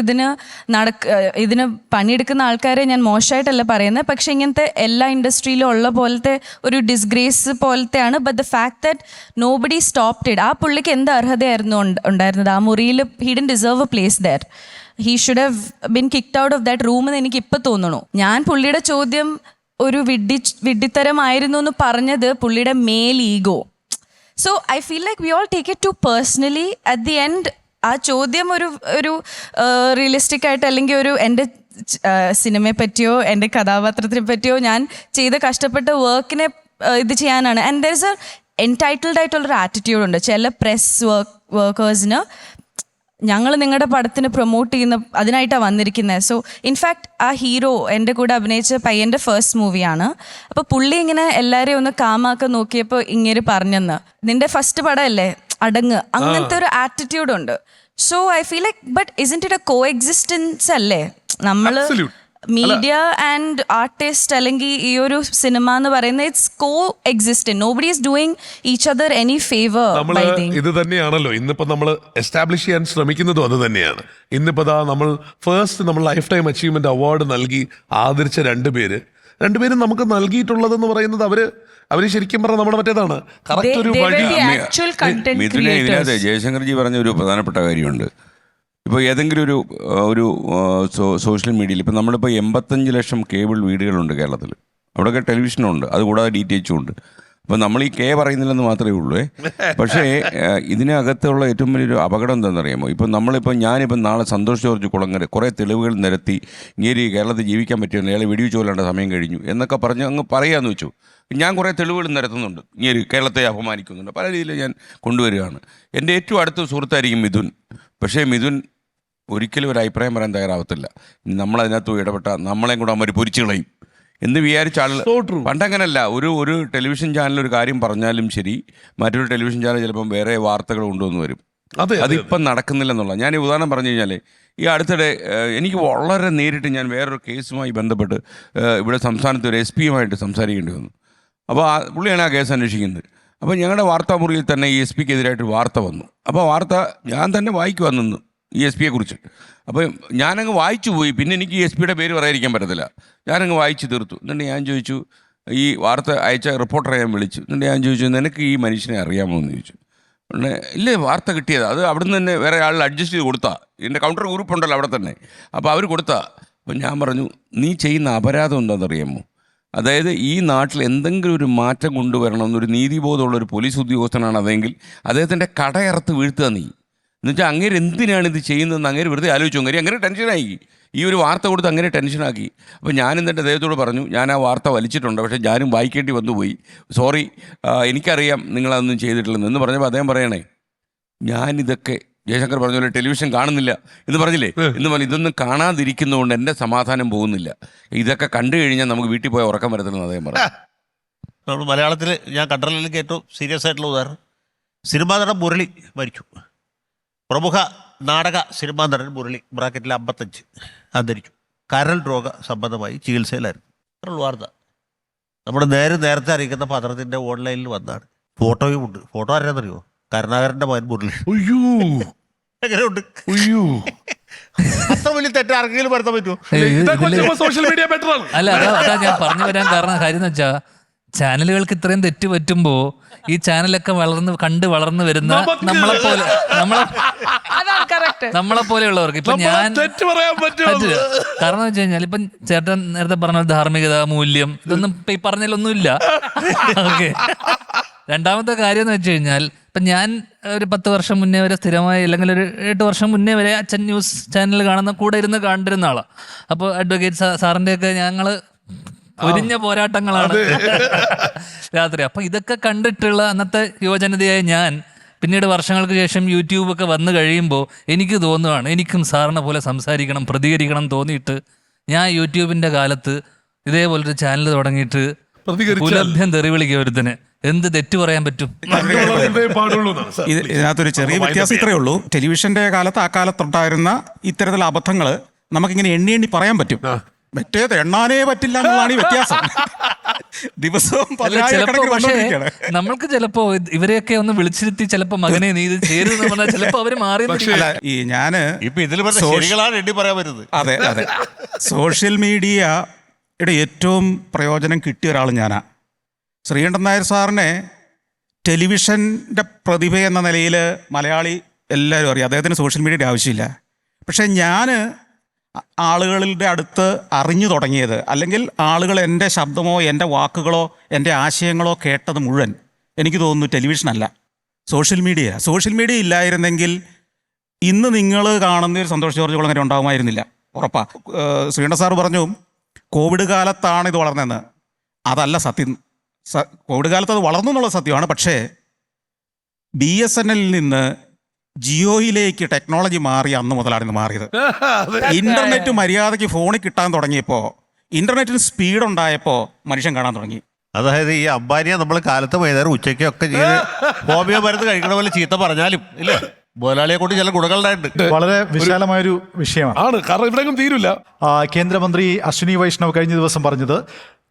ഇതിന് പണിയെടുക്കുന്ന ആൾക്കാരെ ഞാൻ മോശമായിട്ടല്ല പറയുന്നത്, പക്ഷെ ഇങ്ങനത്തെ എല്ലാ ഇൻഡസ്ട്രിയിലും ഉള്ള പോലത്തെ ഒരു ഡിസ്ഗ്രേസ് പോലത്തെയാണ്. But the fact that nobody stopped it. ആ പുള്ളിക്ക് എന്ത് അർഹതയായിരുന്നു ഉണ്ടായിരുന്നത് ആ മുറിയിൽ? He didn't deserve a place there. He should have been kicked out of that room എന്ന് എനിക്ക് ഇപ്പം തോന്നുന്നു. ഞാൻ പുള്ളിയുടെ ചോദ്യം ഒരു വിഡ്ഢിത്തരമായിരുന്നു എന്ന് പറഞ്ഞത് പുള്ളിയുടെ മേൽ ego. So I feel like we all take it to personally. At the end ആ ചോദ്യം ഒരു റിയലിസ്റ്റിക് ആയിട്ട് അല്ലെങ്കിൽ ഒരു എൻ്റെ സിനിമയെ പറ്റിയോ എൻ്റെ കഥാപാത്രത്തിനെ പറ്റിയോ ഞാൻ ചെയ്ത കഷ്ടപ്പെട്ട വർക്കിനെ ഇത് ചെയ്യാനാണ്. And there is A entitled ആയിട്ടുള്ളൊരു ആറ്റിറ്റ്യൂഡ് ഉണ്ട് ചില പ്രസ് വർക്കേഴ്സിന്. ഞങ്ങൾ നിങ്ങളുടെ പടത്തിന് പ്രൊമോട്ട് ചെയ്യുന്ന അതിനായിട്ടാണ് വന്നിരിക്കുന്നത്. സോ ഇൻഫാക്ട് ആ ഹീറോ എൻ്റെ കൂടെ അഭിനയിച്ച പയ്യൻ്റെ ഫസ്റ്റ് മൂവിയാണ്. അപ്പോൾ പുള്ളി ഇങ്ങനെ എല്ലാവരെയും ഒന്ന് കാമാക്കാൻ നോക്കിയപ്പോൾ ഇങ്ങനെ പറഞ്ഞെന്ന്, നിന്റെ ഫസ്റ്റ് പടമല്ലേ അടങ്ങ്, അങ്ങനത്തെ ഒരു ആറ്റിറ്റ്യൂഡ് ഉണ്ട്. So I feel like but isn't it a coexistence അല്ലേ? നമ്മൾ മീഡിയ ആൻഡ് ആർട്ടിസ്റ്റ് അല്ലെങ്കിൽ ഈ ഒരു സിനിമ എന്ന് പറയുന്നത് it's co existent. Nobody is doing each other any favour. ഇത് തന്നെയാണല്ലോ ഇന്നിപ്പോ നമ്മൾ എസ്റ്റാബ്ലിഷ് ചെയ്യാൻ ശ്രമിക്കുന്നതും അത് തന്നെയാണ്. ഇന്നിപ്പോ നമ്മൾ first life time achievement award നൽകി ആദരിച്ച രണ്ടുപേരും നമുക്ക് നൽകിയിട്ടുള്ളതെന്ന് പറയുന്നത് അവര് ശരിക്കും പറഞ്ഞാൽ നമ്മുടെ മറ്റേതാണ് കറക്റ്റ് ഒരു വഴി. മിഥുനെ ഇതിനകത്ത് ജയശങ്കർജി പറഞ്ഞ ഒരു പ്രധാനപ്പെട്ട കാര്യമുണ്ട്. ഇപ്പോൾ ഏതെങ്കിലും ഒരു സോഷ്യൽ മീഡിയയിൽ ഇപ്പോൾ നമ്മളിപ്പോൾ 85 ലക്ഷം കേബിൾ വീടുകളുണ്ട് കേരളത്തിൽ. അവിടെയൊക്കെ ടെലിവിഷനുണ്ട്, അതുകൂടാതെ DTH ഉണ്ട്. അപ്പോൾ നമ്മൾ ഈ പറയുന്നില്ലെന്ന് മാത്രമേ ഉള്ളൂ. പക്ഷേ ഇതിനകത്തുള്ള ഏറ്റവും വലിയൊരു അപകടം എന്താണെന്നറിയാമോ? ഇപ്പം ഞാനിപ്പം നാളെ സന്തോഷ് ജോർജ് കുളങ്ങര കുറേ തെളിവുകൾ നിരത്തി ഇങ്ങനെ കേരളത്തിൽ ജീവിക്കാൻ പറ്റുമെന്ന്, അയാളെ വെടിവെച്ച് കൊല്ലേണ്ട സമയം കഴിഞ്ഞു എന്നൊക്കെ പറഞ്ഞ് അങ്ങ് പറയാമെന്ന് വെച്ചു. ഞാൻ കുറേ തെളിവുകൾ നിരത്തുന്നുണ്ട്, ഇങ്ങനെ കേരളത്തെ അപമാനിക്കുന്നുണ്ട്, പല രീതിയിൽ ഞാൻ കൊണ്ടുവരികയാണ്. എൻ്റെ ഏറ്റവും അടുത്ത സുഹൃത്തായിരിക്കും മിഥുൻ. പക്ഷേ മിഥുൻ ഒരിക്കലും ഒരു അഭിപ്രായം പറയാൻ തയ്യാറാവത്തില്ല. നമ്മളതിനകത്ത് ഇടപെട്ട നമ്മളെയും കൂടെ അവർ പൊരിച്ചു കളയും എന്ന് വിചാരിച്ച ആളുകൾ. പണ്ടങ്ങനല്ല, ഒരു ടെലിവിഷൻ ചാനൽ ഒരു കാര്യം പറഞ്ഞാലും ശരി, മറ്റൊരു ടെലിവിഷൻ ചാനൽ ചിലപ്പം വേറെ വാർത്തകൾ കൊണ്ടുവന്ന് വരും. അതിപ്പം നടക്കുന്നില്ലെന്നുള്ള. ഞാൻ ഈ ഉദാഹരണം പറഞ്ഞു കഴിഞ്ഞാൽ, ഈ അടുത്തിടെ എനിക്ക് വളരെ നേരിട്ട് ഞാൻ വേറൊരു കേസുമായി ബന്ധപ്പെട്ട് ഇവിടെ സംസ്ഥാനത്ത് ഒരു SP-യുമായിട്ട് സംസാരിക്കേണ്ടി വന്നു. അപ്പോൾ പുള്ളിയാണ് ആ കേസ് അന്വേഷിക്കുന്നത്. അപ്പോൾ ഞങ്ങളുടെ വാർത്താമുറിയിൽ തന്നെ ഈ SP-ക്കെതിരായിട്ട് വാർത്ത വന്നു. അപ്പോൾ വാർത്ത ഞാൻ തന്നെ വായിക്കുവാൻ നിന്നു ഈ SP-യെക്കുറിച്ച്. അപ്പോൾ ഞാനങ്ങ് വായിച്ചു പോയി. പിന്നെ എനിക്ക് ഈ SP-യുടെ പേര് പറയാതിരിക്കാൻ പറ്റത്തില്ല. ഞാനങ്ങ് വായിച്ച് തീർത്തു. എന്നിട്ട് ഞാൻ ചോദിച്ചു, ഈ വാർത്ത അയച്ച റിപ്പോർട്ടറെ ഞാൻ വിളിച്ചു. എന്നിട്ട് ഞാൻ ചോദിച്ചു, നിനക്ക് ഈ മനുഷ്യനെ അറിയാമോ എന്ന് ചോദിച്ചു. ഇല്ലേ, വാർത്ത കിട്ടിയത് അത് അവിടുന്ന് തന്നെ വേറെ ആളിൽ അഡ്ജസ്റ്റ് ചെയ്ത് കൊടുത്താൽ, എൻ്റെ കൗണ്ടർ ഗ്രൂപ്പ് ഉണ്ടല്ലോ അവിടെ തന്നെ, അപ്പോൾ അവർ കൊടുത്താൽ. അപ്പം ഞാൻ പറഞ്ഞു, നീ ചെയ്യുന്ന അപരാധം എന്താണെന്നറിയാമോ? അതായത് ഈ നാട്ടിൽ എന്തെങ്കിലും ഒരു മാറ്റം കൊണ്ടുവരണമെന്നൊരു നീതിബോധമുള്ളൊരു പോലീസ് ഉദ്യോഗസ്ഥനാണ് അതെങ്കിൽ അദ്ദേഹത്തിൻ്റെ കടയറത്ത് വീഴ്ത്തുക നീ. എന്നുവെച്ചാൽ അങ്ങേര് എന്തിനാണ് ഇത് ചെയ്യുന്നതെന്ന് അങ്ങേര് വെറുതെ ആലോചിച്ചു. അങ്ങനെ ടെൻഷനായി, ഈ ഒരു വാർത്ത കൊടുത്ത് അങ്ങനെ ടെൻഷനാക്കി. അപ്പോൾ ഞാൻ എന്നിട്ട് അദ്ദേഹത്തോട് പറഞ്ഞു, ഞാൻ ആ വാർത്ത വലിച്ചിട്ടുണ്ട്, പക്ഷേ ഞാനും വായിക്കേണ്ടി വന്നുപോയി, സോറി, എനിക്കറിയാം നിങ്ങളതൊന്നും ചെയ്തിട്ടില്ലെന്ന് എന്ന് പറഞ്ഞപ്പോൾ അദ്ദേഹം പറയണേ, ഞാനിതൊക്കെ ജയശങ്കർ പറഞ്ഞ പോലെ ടെലിവിഷൻ കാണുന്നില്ല എന്ന് പറഞ്ഞില്ലേ, എന്ന് പറഞ്ഞു, ഇതൊന്നും കാണാതിരിക്കുന്നതുകൊണ്ട് എൻ്റെ സമാധാനം പോകുന്നില്ല, ഇതൊക്കെ കണ്ടു കഴിഞ്ഞാൽ നമുക്ക് വീട്ടിൽ പോയാൽ ഉറക്കം വരത്തില്ലെന്ന് അദ്ദേഹം പറഞ്ഞു. നമ്മൾ മലയാളത്തിൽ ഞാൻ കണ്ടതിലേക്ക് ഏറ്റവും സീരിയസ് ആയിട്ടുള്ള ഉദാഹരണം, സിനിമാ നടൻ മുരളി മരിച്ചു. പ്രമുഖ നാടക സിനിമാ നടൻ മുരളി ബ്രാക്കറ്റിൽ 55 അന്തരിച്ചു. കരൾ രോഗ സംബന്ധമായി ചികിത്സയിലായിരുന്നു. അത്രയുള്ള വാർത്ത നമ്മുടെ നേരത്തെ അറിയിക്കുന്ന പത്രത്തിൻ്റെ ഓൺലൈനിൽ വന്നാണ്. ഫോട്ടോയും ഉണ്ട്. ഫോട്ടോ ആരാന്നറിയോ? കരുണാകരൻ്റെ മകൻ മുരളി. എങ്ങനെയുണ്ട്? അത്ര വലിയ തെറ്റ് ആർക്കെങ്കിലും വരുത്താൻ പറ്റുമോ? സോഷ്യൽ മീഡിയ ബെറ്റർ ആണ്. അല്ല, അതാ ഞാൻ പറഞ്ഞു വരാൻ കാര്യം എന്ന് വെച്ചാൽ, ചാനലുകൾക്ക് ഇത്രയും തെറ്റ് പറ്റുമ്പോൾ ഈ ചാനലൊക്കെ വളർന്നു വരുന്ന അതാണ് കറക്റ്റ്. നമ്മളെ പോലെയുള്ളവർക്ക് ഇപ്പൊ ഞാൻ തെറ്റ് പറയാൻ പറ്റുമോ? പറ്റില്ല. കാരണം വെച്ച് കഴിഞ്ഞാൽ ഇപ്പം ചേട്ടൻ നേരത്തെ പറഞ്ഞ ധാർമ്മികത, മൂല്യം, ഇതൊന്നും ഇപ്പൊ ഈ പറഞ്ഞതിലൊന്നുമില്ല. ഓക്കെ. രണ്ടാമത്തെ കാര്യം എന്ന് വെച്ച് കഴിഞ്ഞാൽ ഇപ്പം ഞാൻ ഒരു 10 വർഷം മുന്നേ വരെ സ്ഥിരമായി, അല്ലെങ്കിൽ ഒരു 8 വർഷം മുന്നേ വരെ അച്ഛൻ ന്യൂസ് ചാനൽ കാണുന്ന കൂടെ ഇരുന്ന് കണ്ടിരുന്ന ആളാണ്. അപ്പോൾ അഡ്വക്കേറ്റ് സാറിൻ്റെയൊക്കെ ഞങ്ങൾ ഒരിഞ്ഞ പോരാട്ടങ്ങളാണ് രാത്രി. അപ്പം ഇതൊക്കെ കണ്ടിട്ടുള്ള അന്നത്തെ യുവജനതയായ ഞാൻ പിന്നീട് വർഷങ്ങൾക്ക് ശേഷം യൂട്യൂബൊക്കെ വന്നു കഴിയുമ്പോൾ എനിക്ക് തോന്നുകയാണ് എനിക്കും സാറിനെ പോലെ സംസാരിക്കണം, പ്രതികരിക്കണം തോന്നിയിട്ട് ഞാൻ യൂട്യൂബിൻ്റെ കാലത്ത് ഇതേപോലൊരു ചാനൽ തുടങ്ങിയിട്ട് പുലഭ്യം തെറി വിളിക്കുക ഒരുത്തന് എന്ത് തെറ്റ് പറയാൻ പറ്റും? ഇതിനകത്തൊരു ചെറിയ വ്യത്യാസം ഇത്രയേ ഉള്ളൂ. ടെലിവിഷന്റെ കാലത്ത് ആ കാലത്തുണ്ടായിരുന്ന ഇത്തരത്തിലുള്ള അബദ്ധങ്ങൾ നമുക്കിങ്ങനെ എണ്ണി എണ്ണി പറയാൻ പറ്റും. മറ്റേത് എണ്ണാനേ പറ്റില്ല എന്നുള്ളതാണ് ഈ വ്യത്യാസം. ദിവസവും പക്ഷേ നമ്മൾക്ക് ചിലപ്പോ ഇവരെയൊക്കെ ഒന്ന് വിളിച്ചിരുത്തി ചിലപ്പോ മകനെ നീ ഇത് ചേരുന്ന പറഞ്ഞാൽ ചിലപ്പോ അവര് മാറി. ഈ ഞാന് ഇപ്പൊ ഇതിൽ ശരികളാണ് എണ്ണി പറയാൻ വരുന്നത്. അതെ അതെ, സോഷ്യൽ മീഡിയയുടെ ഏറ്റവും പ്രയോജനം കിട്ടിയ ഒരാൾ ഞാനാ. ശ്രീകണ്ഠൻ നായർ സാറിനെ ടെലിവിഷൻ്റെ പ്രതിഭ എന്ന നിലയിൽ മലയാളി എല്ലാവരും അറിയാം. അദ്ദേഹത്തിന് സോഷ്യൽ മീഡിയയുടെ ആവശ്യമില്ല. പക്ഷേ ഞാൻ ആളുകളുടെ അടുത്ത് അറിഞ്ഞു തുടങ്ങിയത്, അല്ലെങ്കിൽ ആളുകൾ എൻ്റെ ശബ്ദമോ എൻ്റെ വാക്കുകളോ എൻ്റെ ആശയങ്ങളോ കേട്ടത് മുഴുവൻ എനിക്ക് തോന്നുന്നു ടെലിവിഷനല്ല, സോഷ്യൽ മീഡിയ. സോഷ്യൽ മീഡിയ ഇല്ലായിരുന്നെങ്കിൽ ഇന്ന് നിങ്ങൾ കാണുന്ന ഒരു സന്തോഷ് ജോർജ് കുളങ്ങര ഉണ്ടാകുമായിരുന്നില്ല, ഉറപ്പാ. ശ്രീകണ്ഠൻ സാറ് പറഞ്ഞു കോവിഡ് കാലത്താണ് ഇത് വളർന്നതെന്ന്. അതല്ല സത്യം. കോവിഡ് കാലത്ത് അത് വളർന്നു എന്നുള്ളത് സത്യമാണ്. പക്ഷേ BSNL നിന്ന് ജിയോയിലേക്ക് ടെക്നോളജി മാറി അന്ന് മുതലാണ് ഇത് മാറിയത്. ഇന്റർനെറ്റ് മര്യാദയ്ക്ക് ഫോണിൽ കിട്ടാൻ തുടങ്ങിയപ്പോൾ, ഇന്റർനെറ്റിന് സ്പീഡ് ഉണ്ടായപ്പോൾ മനുഷ്യൻ കാണാൻ തുടങ്ങി. അതായത് ഈ അംബാനിയെ നമ്മൾ കാലത്ത് വൈകുന്നേരം ഉച്ചയ്ക്കൊക്കെ ചെയ്ത് ഹോമിയോ മരുന്ന് കഴിക്കണ പോലെ ചീത്ത പറഞ്ഞാലും ഇല്ലേ, മുതലാളിയെ കൊണ്ട് ചില ഗുണങ്ങളുണ്ടായിട്ടുണ്ട്. വളരെ വിശാലമായൊരു വിഷയമാണ്. കാരണം ഇവിടെ തീരില്ല. കേന്ദ്രമന്ത്രി അശ്വിനി വൈഷ്ണവ് കഴിഞ്ഞ ദിവസം പറഞ്ഞത്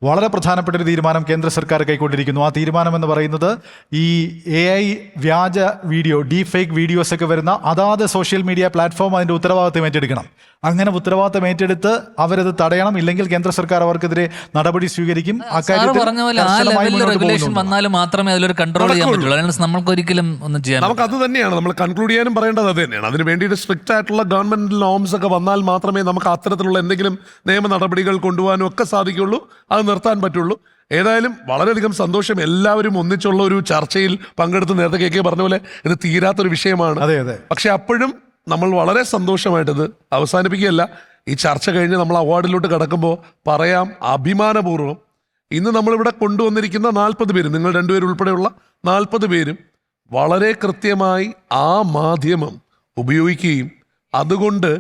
വളരെ പ്രധാനപ്പെട്ട ഒരു തീരുമാനം കേന്ദ്ര സർക്കാർ കൈക്കൊണ്ടിരിക്കുന്നു. ആ തീരുമാനം എന്ന് പറയുന്നത് ഈ AI വ്യാജ വീഡിയോ, ഡീപ് ഫേക്ക് വീഡിയോസ് ഒക്കെ വരുന്ന അതാത് സോഷ്യൽ മീഡിയ പ്ലാറ്റ്ഫോം അതിൻ്റെ ഉത്തരവാദിത്തം ഏറ്റെടുക്കണം. അങ്ങനെ ഉത്തരവാദിത്തം ഏറ്റെടുത്ത് അവരത് തടയണം. ഇല്ലെങ്കിൽ കേന്ദ്ര സർക്കാർ അവർക്കെതിരെ നടപടി സ്വീകരിക്കും. പറഞ്ഞ പോലെ ആ ലെവലിൽ റെഗുലേഷൻ വന്നാൽ മാത്രമേ അതിലൊരു കൺട്രോൾ ചെയ്യാൻ പറ്റുള്ളൂ. അല്ലെങ്കിൽ നമുക്ക് ഒരിക്കലും ഒന്നും ചെയ്യാൻ നമുക്ക് അത് തന്നെയാണ് നമ്മൾ കൺക്ലൂഡ് ചെയ്യാനും പറയേണ്ടത്. അത് തന്നെയാണ്. അതിന് വേണ്ടിയിട്ട് സ്ട്രിക്റ്റ് ആയിട്ടുള്ള ഗവൺമെന്റ് നോംസ് ഒക്കെ വന്നാൽ മാത്രമേ നമുക്ക് അത്തരത്തിലുള്ള എന്തെങ്കിലും നിയമ നടപടികൾ കൊണ്ടുപോകാനും ഒക്കെ സാധിക്കുള്ളൂ, അത് നിർത്താൻ പറ്റുള്ളൂ. ഏതായാലും വളരെയധികം സന്തോഷം. എല്ലാവരും ഒന്നിച്ചുള്ള ഒരു ചർച്ചയിൽ പങ്കെടുത്ത് നേരത്തെ KK പറഞ്ഞ പോലെ ഇത് തീരാത്തൊരു വിഷയമാണ്. അതെ അതെ. പക്ഷെ അപ്പോഴും നമ്മൾ വളരെ സന്തോഷമായിട്ടത് അവസാനിപ്പിക്കുകയല്ല. ഈ ചർച്ച കഴിഞ്ഞ് നമ്മൾ അവാർഡിലോട്ട് കടക്കുമ്പോൾ പറയാം അഭിമാനപൂർവ്വം, ഇന്ന് നമ്മളിവിടെ കൊണ്ടുവന്നിരിക്കുന്ന 40 പേരും, നിങ്ങൾ 2 പേരും ഉൾപ്പെടെയുള്ള 40 പേരും വളരെ കൃത്യമായി ആ മാധ്യമം ഉപയോഗിക്കുകയും അതുകൊണ്ട്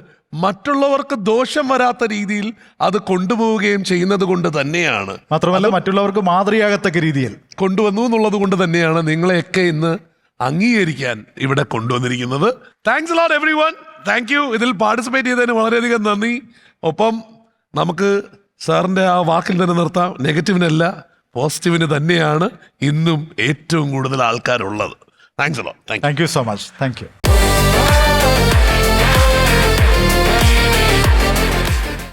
മറ്റുള്ളവർക്ക് ദോഷം വരാത്ത രീതിയിൽ അത് കൊണ്ടുപോവുകയും ചെയ്യുന്നത് കൊണ്ട് തന്നെയാണ്, മാത്രമല്ല മറ്റുള്ളവർക്ക് മാതൃകയാകത്തക്ക രീതിയിൽ കൊണ്ടുവന്നു എന്നുള്ളത് കൊണ്ട് തന്നെയാണ് നിങ്ങളെയൊക്കെ ഇന്ന് അംഗീകരിക്കാൻ ഇവിടെ കൊണ്ടുവന്നിരിക്കുന്നത്. Thanks a lot everyone. Thank you. ഇതിൽ പാർട്ടിസിപ്പേറ്റ് ചെയ്തതിന് വളരെയധികം നന്ദി. ഒപ്പം നമുക്ക് സാറിൻ്റെ ആ വാക്കിൽ തന്നെ നിർത്താം, നെഗറ്റീവിനല്ല പോസിറ്റീവിന് തന്നെയാണ് ഇന്നും ഏറ്റവും കൂടുതൽ ആൾക്കാരുള്ളത്. Thanks a lot. Thank you so much. Thank U.